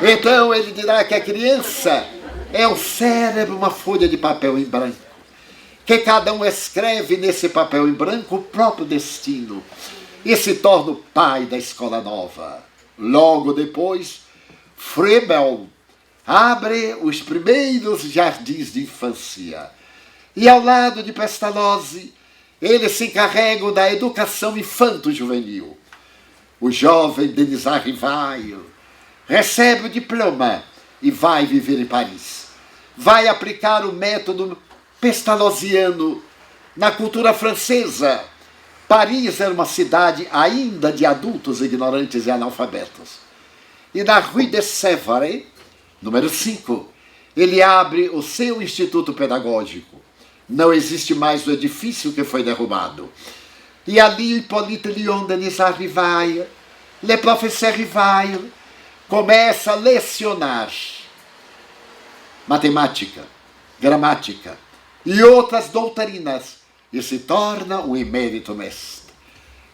Então ele dirá que a criança é o cérebro, uma folha de papel em branco, que cada um escreve nesse papel em branco o próprio destino e se torna o pai da escola nova. Logo depois, Froebel abre os primeiros jardins de infância. E ao lado de Pestalozzi, eles se encarregam da educação infanto-juvenil. O jovem Denis Arrivaille recebe o diploma e vai viver em Paris. Vai aplicar o método pestalozziano na cultura francesa. Paris era uma cidade ainda de adultos ignorantes e analfabetos. E na Rue de Sèvres, número 5, ele abre o seu instituto pedagógico. Não existe mais o edifício que foi derrubado. E ali Hippolyte Lyon Denis Arrivaille, le professeur Rivaille, começa a lecionar matemática, gramática e outras doutrinas e se torna um emérito mestre.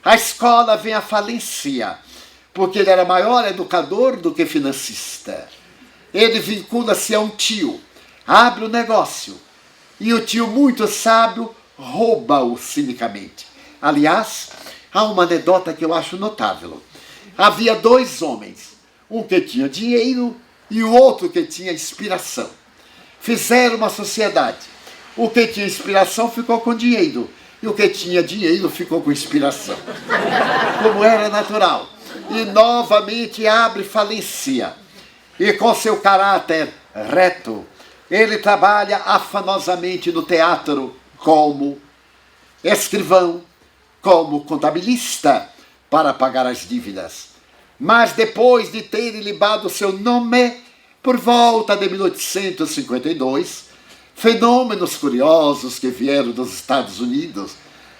A escola vem à falência, porque ele era maior educador do que financista. Ele vincula-se a um tio, abre um negócio, e o tio, muito sábio, rouba-o cinicamente. Aliás, há uma anedota que eu acho notável. Havia 2 homens, um que tinha dinheiro e o outro que tinha inspiração. Fizeram uma sociedade. O que tinha inspiração ficou com dinheiro e o que tinha dinheiro ficou com inspiração, como era natural. E novamente abre falência. E com seu caráter reto, ele trabalha afanosamente no teatro como escrivão, como contabilista, para pagar as dívidas. Mas depois de ter libado seu nome, por volta de 1852, fenômenos curiosos que vieram dos Estados Unidos,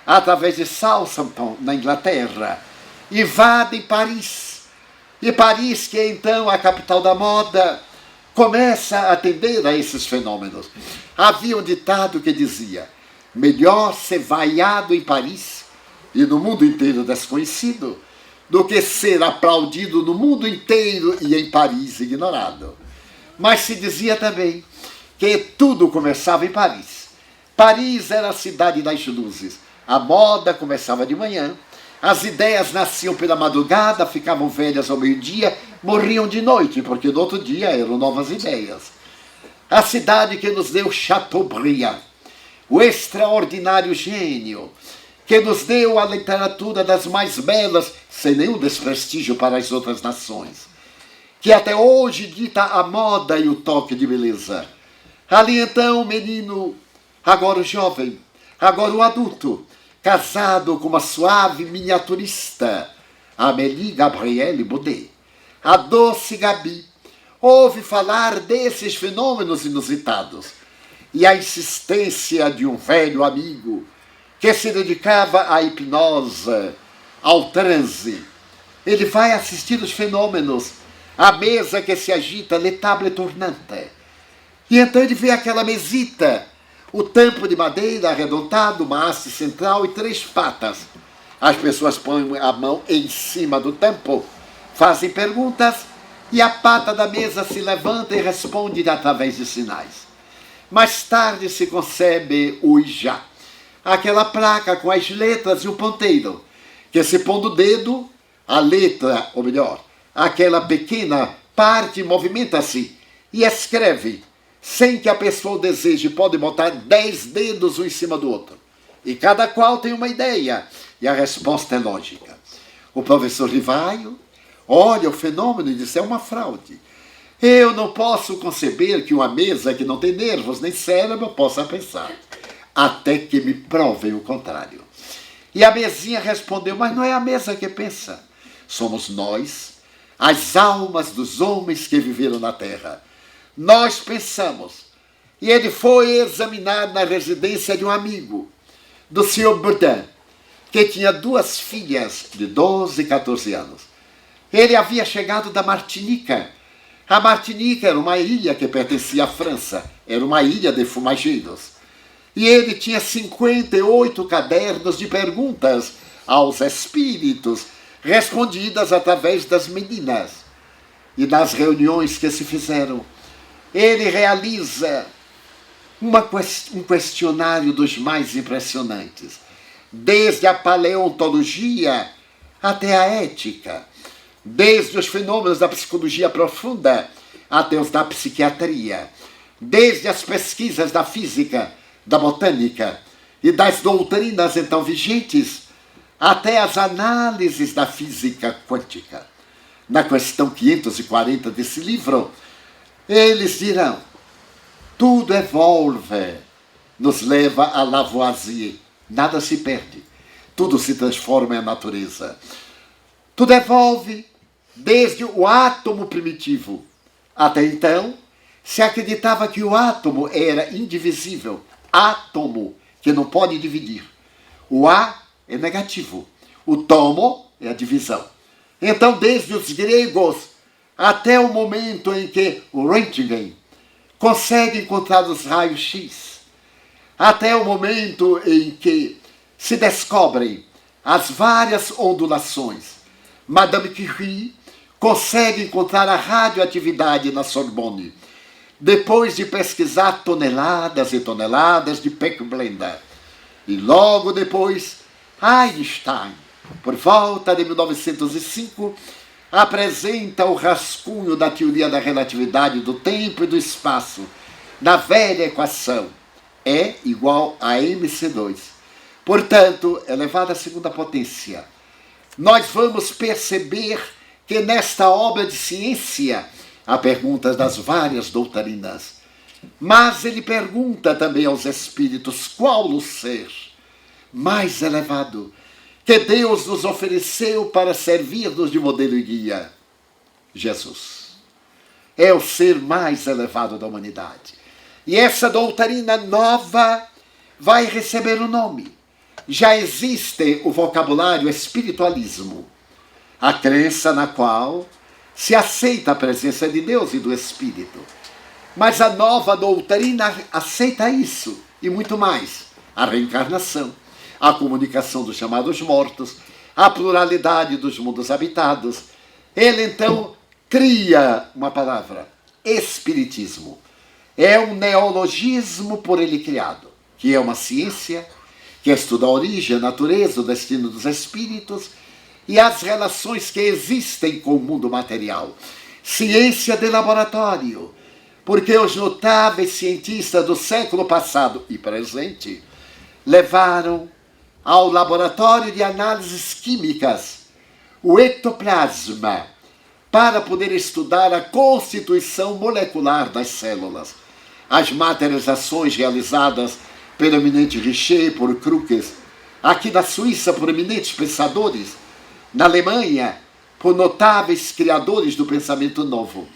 através de Southampton, na Inglaterra, invadem Paris. E Paris, que é então a capital da moda, começa a atender a esses fenômenos. Havia um ditado que dizia: melhor ser vaiado em Paris e no mundo inteiro desconhecido, do que ser aplaudido no mundo inteiro e em Paris ignorado. Mas se dizia também que tudo começava em Paris. Paris era a cidade das luzes. A moda começava de manhã, as ideias nasciam pela madrugada, ficavam velhas ao meio-dia, morriam de noite, porque no outro dia eram novas ideias. A cidade que nos deu Chateaubriand, o extraordinário gênio, que nos deu a literatura das mais belas, sem nenhum desprestígio para as outras nações, que até hoje dita a moda e o toque de beleza. Ali então o menino, agora o jovem, agora o adulto, casado com uma suave miniaturista, Amélie Gabrielle Baudet, a doce Gabi, ouve falar desses fenômenos inusitados e a insistência de um velho amigo que se dedicava à hipnose, ao transe. Ele vai assistir os fenômenos, a mesa que se agita, le table tournante. E então ele vê aquela mesita, o tampo de madeira arredondado, uma haste central e 3 patas. As pessoas põem a mão em cima do tampo, fazem perguntas e a pata da mesa se levanta e responde através de sinais. Mais tarde se concebe o Ijá, aquela placa com as letras e o ponteiro, que se pondo o dedo, a letra, ou melhor, aquela pequena parte movimenta-se e escreve, sem que a pessoa o deseje. Pode botar 10 dedos um em cima do outro. E cada qual tem uma ideia. E a resposta é lógica. O professor Rivaio olha o fenômeno e diz: é uma fraude. Eu não posso conceber que uma mesa que não tem nervos nem cérebro possa pensar, até que me provem o contrário. E a mesinha respondeu: mas não é a mesa que pensa, somos nós, as almas dos homens que viveram na terra. Nós pensamos. E ele foi examinado na residência de um amigo, do Sr. Boudin, que tinha 2 filhas de 12 e 14 anos. Ele havia chegado da Martinica. A Martinica era uma ilha que pertencia à França, era uma ilha de fumageiros. E ele tinha 58 cadernos de perguntas aos espíritos, respondidas através das meninas. E nas reuniões que se fizeram, ele realiza um questionário dos mais impressionantes, desde a paleontologia até a ética, desde os fenômenos da psicologia profunda até os da psiquiatria, desde as pesquisas da física, da botânica e das doutrinas então vigentes, até as análises da física quântica. Na questão 540 desse livro, eles dirão: tudo evolve, nos leva a Lavoisier, nada se perde, tudo se transforma em natureza. Tudo evolve desde o átomo primitivo. Até então, se acreditava que o átomo era indivisível, átomo, que não pode dividir. O A é negativo, o tomo é a divisão. Então, desde os gregos até o momento em que o Röntgen consegue encontrar os raios X, até o momento em que se descobrem as várias ondulações, Madame Curie consegue encontrar a radioatividade na Sorbonne, depois de pesquisar toneladas e toneladas de pechblenda. E logo depois, Einstein, por volta de 1905, apresenta o rascunho da teoria da relatividade do tempo e do espaço, na velha equação, E igual a mc2. Portanto, elevada à segunda potência. Nós vamos perceber que nesta obra de ciência há perguntas das várias doutrinas. Mas ele pergunta também aos espíritos qual o ser mais elevado que Deus nos ofereceu para servir-nos de modelo e guia. Jesus é o ser mais elevado da humanidade. E essa doutrina nova vai receber o nome. Já existe o vocabulário espiritualismo, a crença na qual se aceita a presença de Deus e do Espírito. Mas a nova doutrina aceita isso e muito mais. A reencarnação, a comunicação dos chamados mortos, a pluralidade dos mundos habitados. Ele então cria uma palavra, espiritismo. É um neologismo por ele criado, que é uma ciência que estuda a origem, a natureza, o destino dos espíritos e as relações que existem com o mundo material. Ciência de laboratório, porque os notáveis cientistas do século passado e presente levaram ao laboratório de análises químicas o ectoplasma para poder estudar a constituição molecular das células. As materializações realizadas pelo eminente Richer, por Crookes, aqui na Suíça por eminentes pensadores, na Alemanha por notáveis criadores do pensamento novo.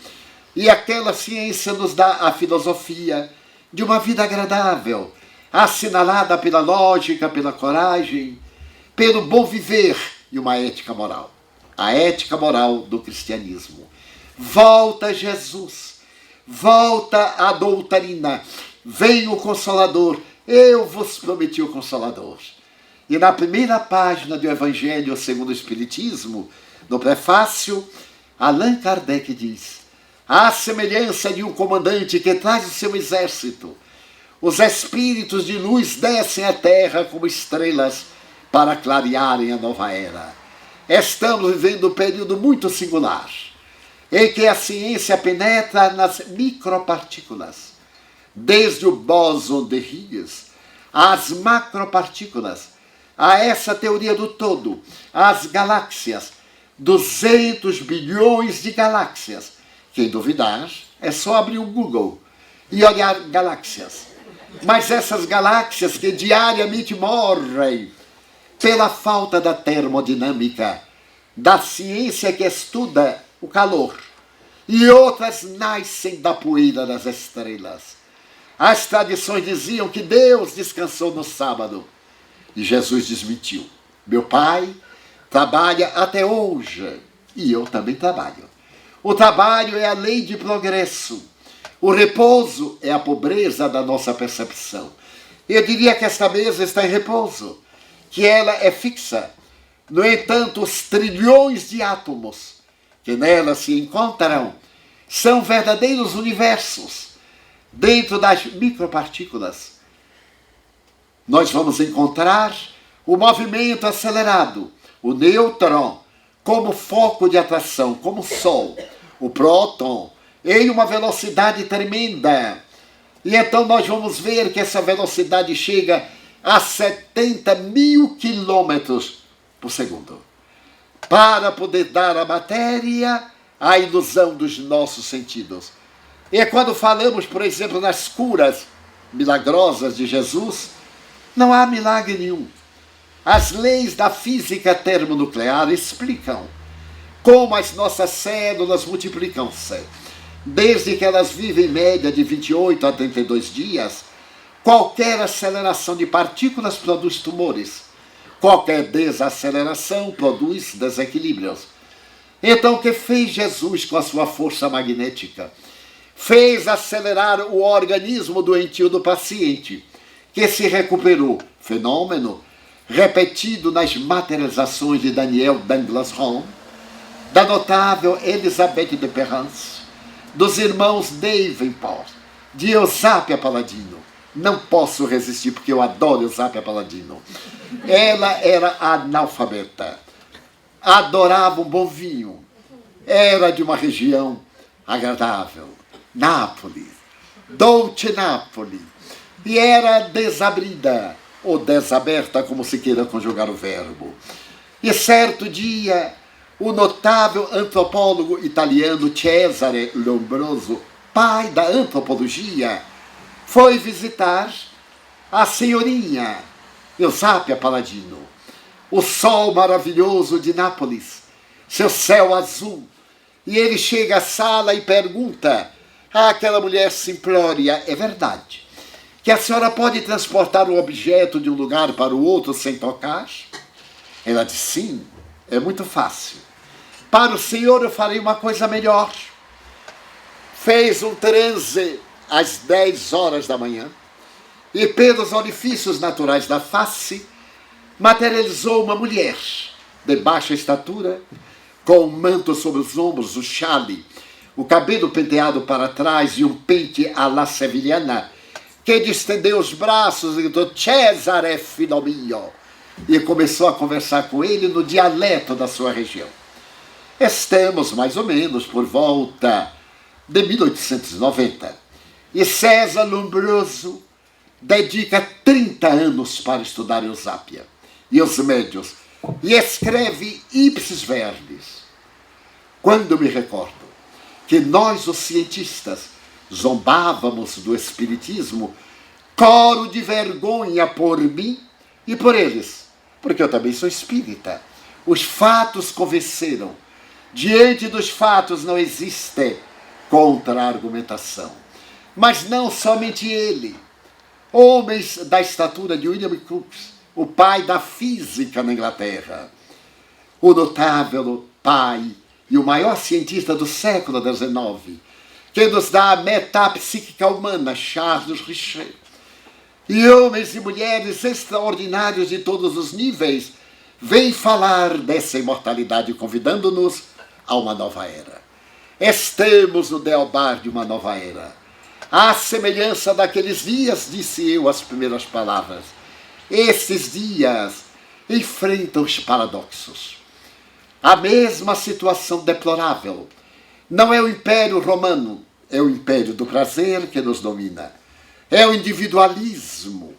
E aquela ciência nos dá a filosofia de uma vida agradável, assinalada pela lógica, pela coragem, pelo bom viver e uma ética moral. A ética moral do cristianismo. Volta Jesus, volta a doutrina, vem o Consolador, eu vos prometi o Consolador. E na primeira página do Evangelho segundo o Espiritismo, no prefácio, Allan Kardec diz: à semelhança de um comandante que traz o seu exército, os espíritos de luz descem à terra como estrelas para clarearem a nova era. Estamos vivendo um período muito singular, em que a ciência penetra nas micropartículas, desde o bóson de Higgs às macropartículas, a essa teoria do todo, as galáxias, 200 bilhões de galáxias. Quem duvidar, é só abrir o Google e olhar galáxias. Mas essas galáxias que diariamente morrem pela falta da termodinâmica, da ciência que estuda o calor, e outras nascem da poeira das estrelas. As tradições diziam que Deus descansou no sábado, e Jesus desmentiu. Meu pai trabalha até hoje, e eu também trabalho. O trabalho é a lei de progresso. O repouso é a pobreza da nossa percepção. Eu diria que esta mesa está em repouso, que ela é fixa. No entanto, os trilhões de átomos que nela se encontram são verdadeiros universos. Dentro das micropartículas, nós vamos encontrar o movimento acelerado, o nêutron como foco de atração, como o Sol, o próton em uma velocidade tremenda. E então nós vamos ver que essa velocidade chega a 70 mil quilômetros por segundo, para poder dar à matéria a ilusão dos nossos sentidos. E quando falamos, por exemplo, nas curas milagrosas de Jesus, não há milagre nenhum. As leis da física termonuclear explicam como as nossas células multiplicam-se. Desde que elas vivem em média de 28 a 32 dias, qualquer aceleração de partículas produz tumores. Qualquer desaceleração produz desequilíbrios. Então, o que fez Jesus com a sua força magnética? Fez acelerar o organismo doentio do paciente, que se recuperou. Fenômeno repetido nas materializações de Daniel Douglas-Home, da notável Elisabeth de Perrance, dos irmãos Davenport, de Eusápia Paladino. Não posso resistir, porque eu adoro Eusápia Paladino. Ela era analfabeta, adorava um bom vinho, era de uma região agradável, Nápoles, Dolce Nápoles, e era desabrida, ou desaberta, como se queira conjugar o verbo. E certo dia, o notável antropólogo italiano Cesare Lombroso, pai da antropologia, foi visitar a senhorinha Eusápia Paladino. O sol maravilhoso de Nápoles, seu céu azul. E ele chega à sala e pergunta àquela mulher simplória: é verdade que a senhora pode transportar um objeto de um lugar para o outro sem tocar? Ela disse: sim, é muito fácil. Para o senhor eu farei uma coisa melhor. Fez um transe às 10 horas da manhã e pelos orifícios naturais da face materializou uma mulher de baixa estatura, com um manto sobre os ombros, o chale, o cabelo penteado para trás e um pente à la seviliana, que distendeu os braços e gritou: Cesare filho mio, e começou a conversar com ele no dialeto da sua região. Estamos mais ou menos por volta de 1890, e César Lombroso dedica 30 anos para estudar Eusápia e os médios, e escreve ipsis verbis. Quando me recordo que nós, os cientistas, zombávamos do espiritismo, coro de vergonha por mim e por eles, porque eu também sou espírita. Os fatos convenceram. Diante dos fatos não existe contra-argumentação. Mas não somente ele. Homens da estatura de William Crookes, o pai da física na Inglaterra, o notável pai e o maior cientista do século XIX, que nos dá a metapsíquica humana, Charles Richer, e homens e mulheres extraordinários de todos os níveis, vêm falar dessa imortalidade, convidando-nos a uma nova era. Estamos no dealbar de uma nova era. À semelhança daqueles dias, disse eu as primeiras palavras, esses dias enfrentam os paradoxos. A mesma situação deplorável. Não é o Império Romano, é o Império do Prazer que nos domina. É o individualismo.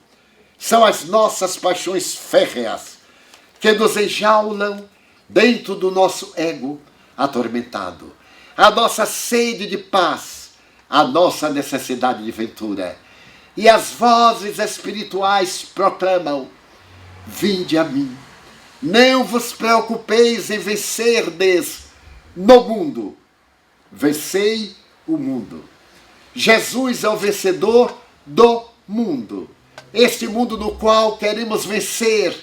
São as nossas paixões férreas que nos enjaulam dentro do nosso ego atormentado. A nossa sede de paz, a nossa necessidade de ventura. E as vozes espirituais proclamam: vinde a mim, não vos preocupeis em vencerdes no mundo, vencei o mundo. Jesus é o vencedor do mundo, este mundo no qual queremos vencer,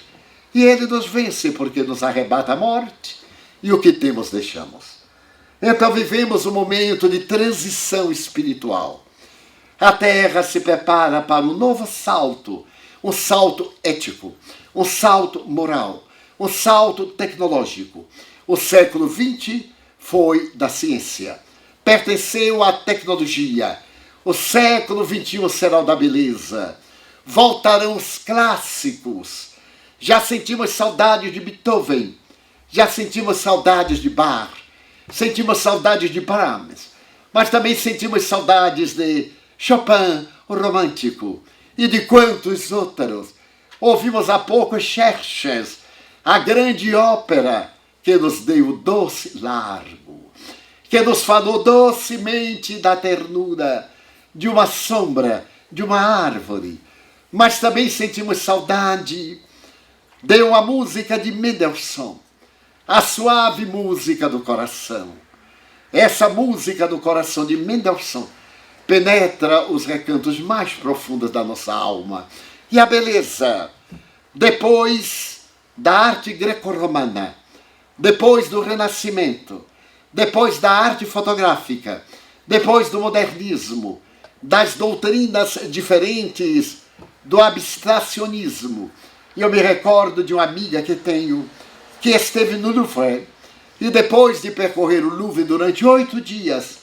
e ele nos vence porque nos arrebata a morte e o que temos deixamos. Então vivemos um momento de transição espiritual. A Terra se prepara para um novo salto, um salto ético, um salto moral, um salto tecnológico. O século XX foi da ciência, pertenceu à tecnologia. O século XXI será o da beleza. Voltarão os clássicos. Já sentimos saudades de Beethoven, já sentimos saudades de Bach, sentimos saudades de Brahms, mas também sentimos saudades de Chopin, o romântico, e de quantos outros. Ouvimos há pouco Xerxes, a grande ópera que nos deu o doce largo, que nos falou docemente da ternura, de uma sombra, de uma árvore. Mas também sentimos saudade de uma música de Mendelssohn, a suave música do coração. Essa música do coração de Mendelssohn penetra os recantos mais profundos da nossa alma. E a beleza, depois da arte greco-romana, depois do Renascimento, depois da arte fotográfica, depois do modernismo, das doutrinas diferentes, do abstracionismo. E eu me recordo de uma amiga que tenho, que esteve no Louvre, e depois de percorrer o Louvre durante 8 dias,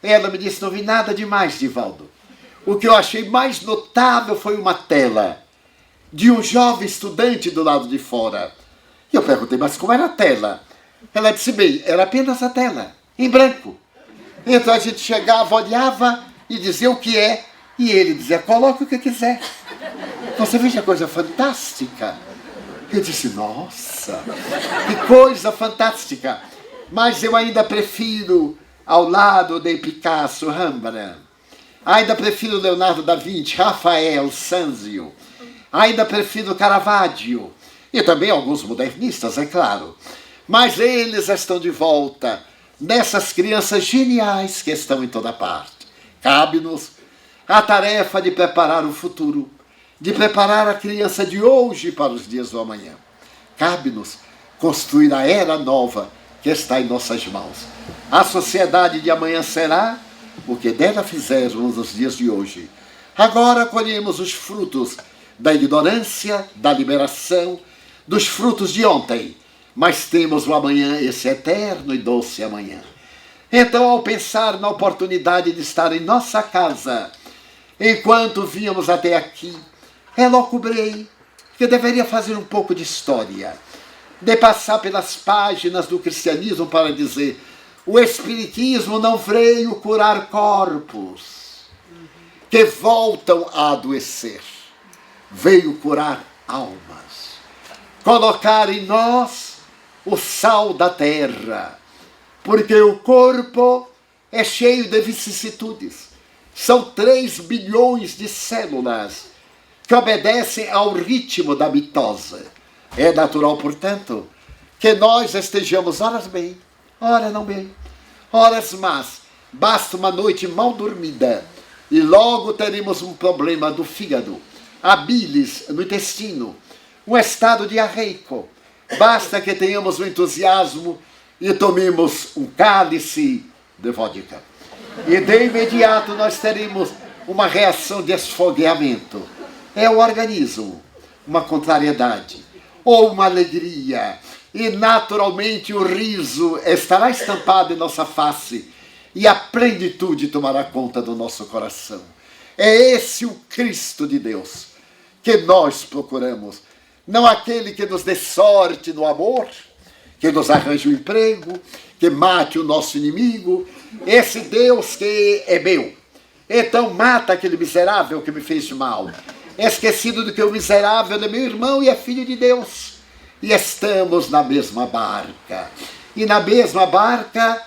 ela me disse: não vi nada demais, Divaldo. O que eu achei mais notável foi uma tela de um jovem estudante do lado de fora. E eu perguntei: mas como era a tela? Ela disse: bem, era apenas a tela, em branco. Então a gente chegava, olhava e dizia o que é, e ele dizia: coloque o que quiser. Você veja a coisa fantástica. Eu disse: nossa, que coisa fantástica. Mas eu ainda prefiro, ao lado de Picasso, Rembrandt. Ainda prefiro Leonardo da Vinci, Rafael, Sanzio. Ainda prefiro Caravaggio. E também alguns modernistas, é claro. Mas eles estão de volta nessas crianças geniais que estão em toda parte. Cabe-nos a tarefa de preparar o futuro, de preparar a criança de hoje para os dias do amanhã. Cabe-nos construir a era nova que está em nossas mãos. A sociedade de amanhã será o que dela fizermos nos dias de hoje. Agora colhemos os frutos da ignorância, da liberação, dos frutos de ontem, mas temos o amanhã, esse eterno e doce amanhã. Então, ao pensar na oportunidade de estar em nossa casa, enquanto vínhamos até aqui, elocubrei que deveria fazer um pouco de história, de passar pelas páginas do cristianismo para dizer: o espiritismo não veio curar corpos que voltam a adoecer, veio curar almas, colocar em nós o sal da terra, porque o corpo é cheio de vicissitudes. São 3 bilhões de células que obedecem ao ritmo da mitose. É natural, portanto, que nós estejamos horas bem, horas não bem, horas más. Basta uma noite mal dormida e logo teremos um problema do fígado, a bilis no intestino, um estado diarreico. Basta que tenhamos o entusiasmo e tomemos um cálice de vodka. E de imediato nós teremos uma reação de esfogueamento. É o organismo, uma contrariedade ou uma alegria. E naturalmente o riso estará estampado em nossa face e a plenitude tomará conta do nosso coração. É esse o Cristo de Deus que nós procuramos. Não aquele que nos dê sorte no amor, que nos arranje um emprego, que mate o nosso inimigo. Esse Deus que é meu. Então mata aquele miserável que me fez mal. esquecido de que o miserável é meu irmão e é filho de Deus. E estamos na mesma barca. E na mesma barca,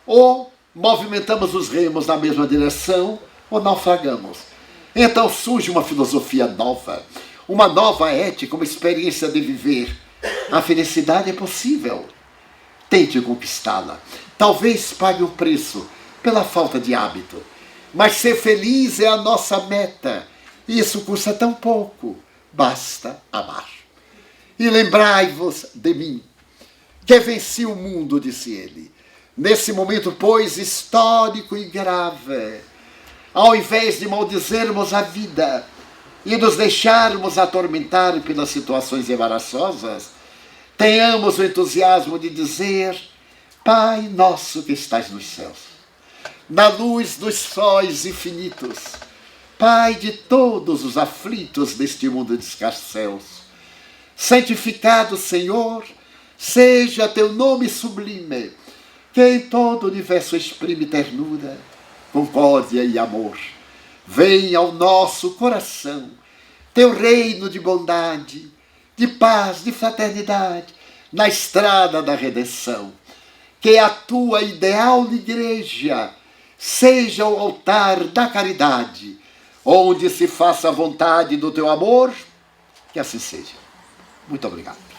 ou movimentamos os remos na mesma direção, ou naufragamos. Então surge uma filosofia nova, uma nova ética, uma experiência de viver. A felicidade é possível. Tente conquistá-la. Talvez pague o preço pela falta de hábito. Mas ser feliz é a nossa meta. Isso custa tão pouco. Basta amar. E lembrai-vos de mim, que venci o mundo, disse ele. Nesse momento, pois, histórico e grave, ao invés de maldizermos a vida e nos deixarmos atormentar pelas situações embaraçosas, tenhamos o entusiasmo de dizer: Pai nosso que estás nos céus, na luz dos sóis infinitos, Pai de todos os aflitos deste mundo de escarcéus, santificado, Senhor, seja teu nome sublime, que em todo o universo exprime ternura, concórdia e amor. Venha ao nosso coração teu reino de bondade, de paz, de fraternidade, na estrada da redenção. Que a tua ideal igreja seja o altar da caridade, onde se faça a vontade do teu amor, que assim seja. Muito obrigado.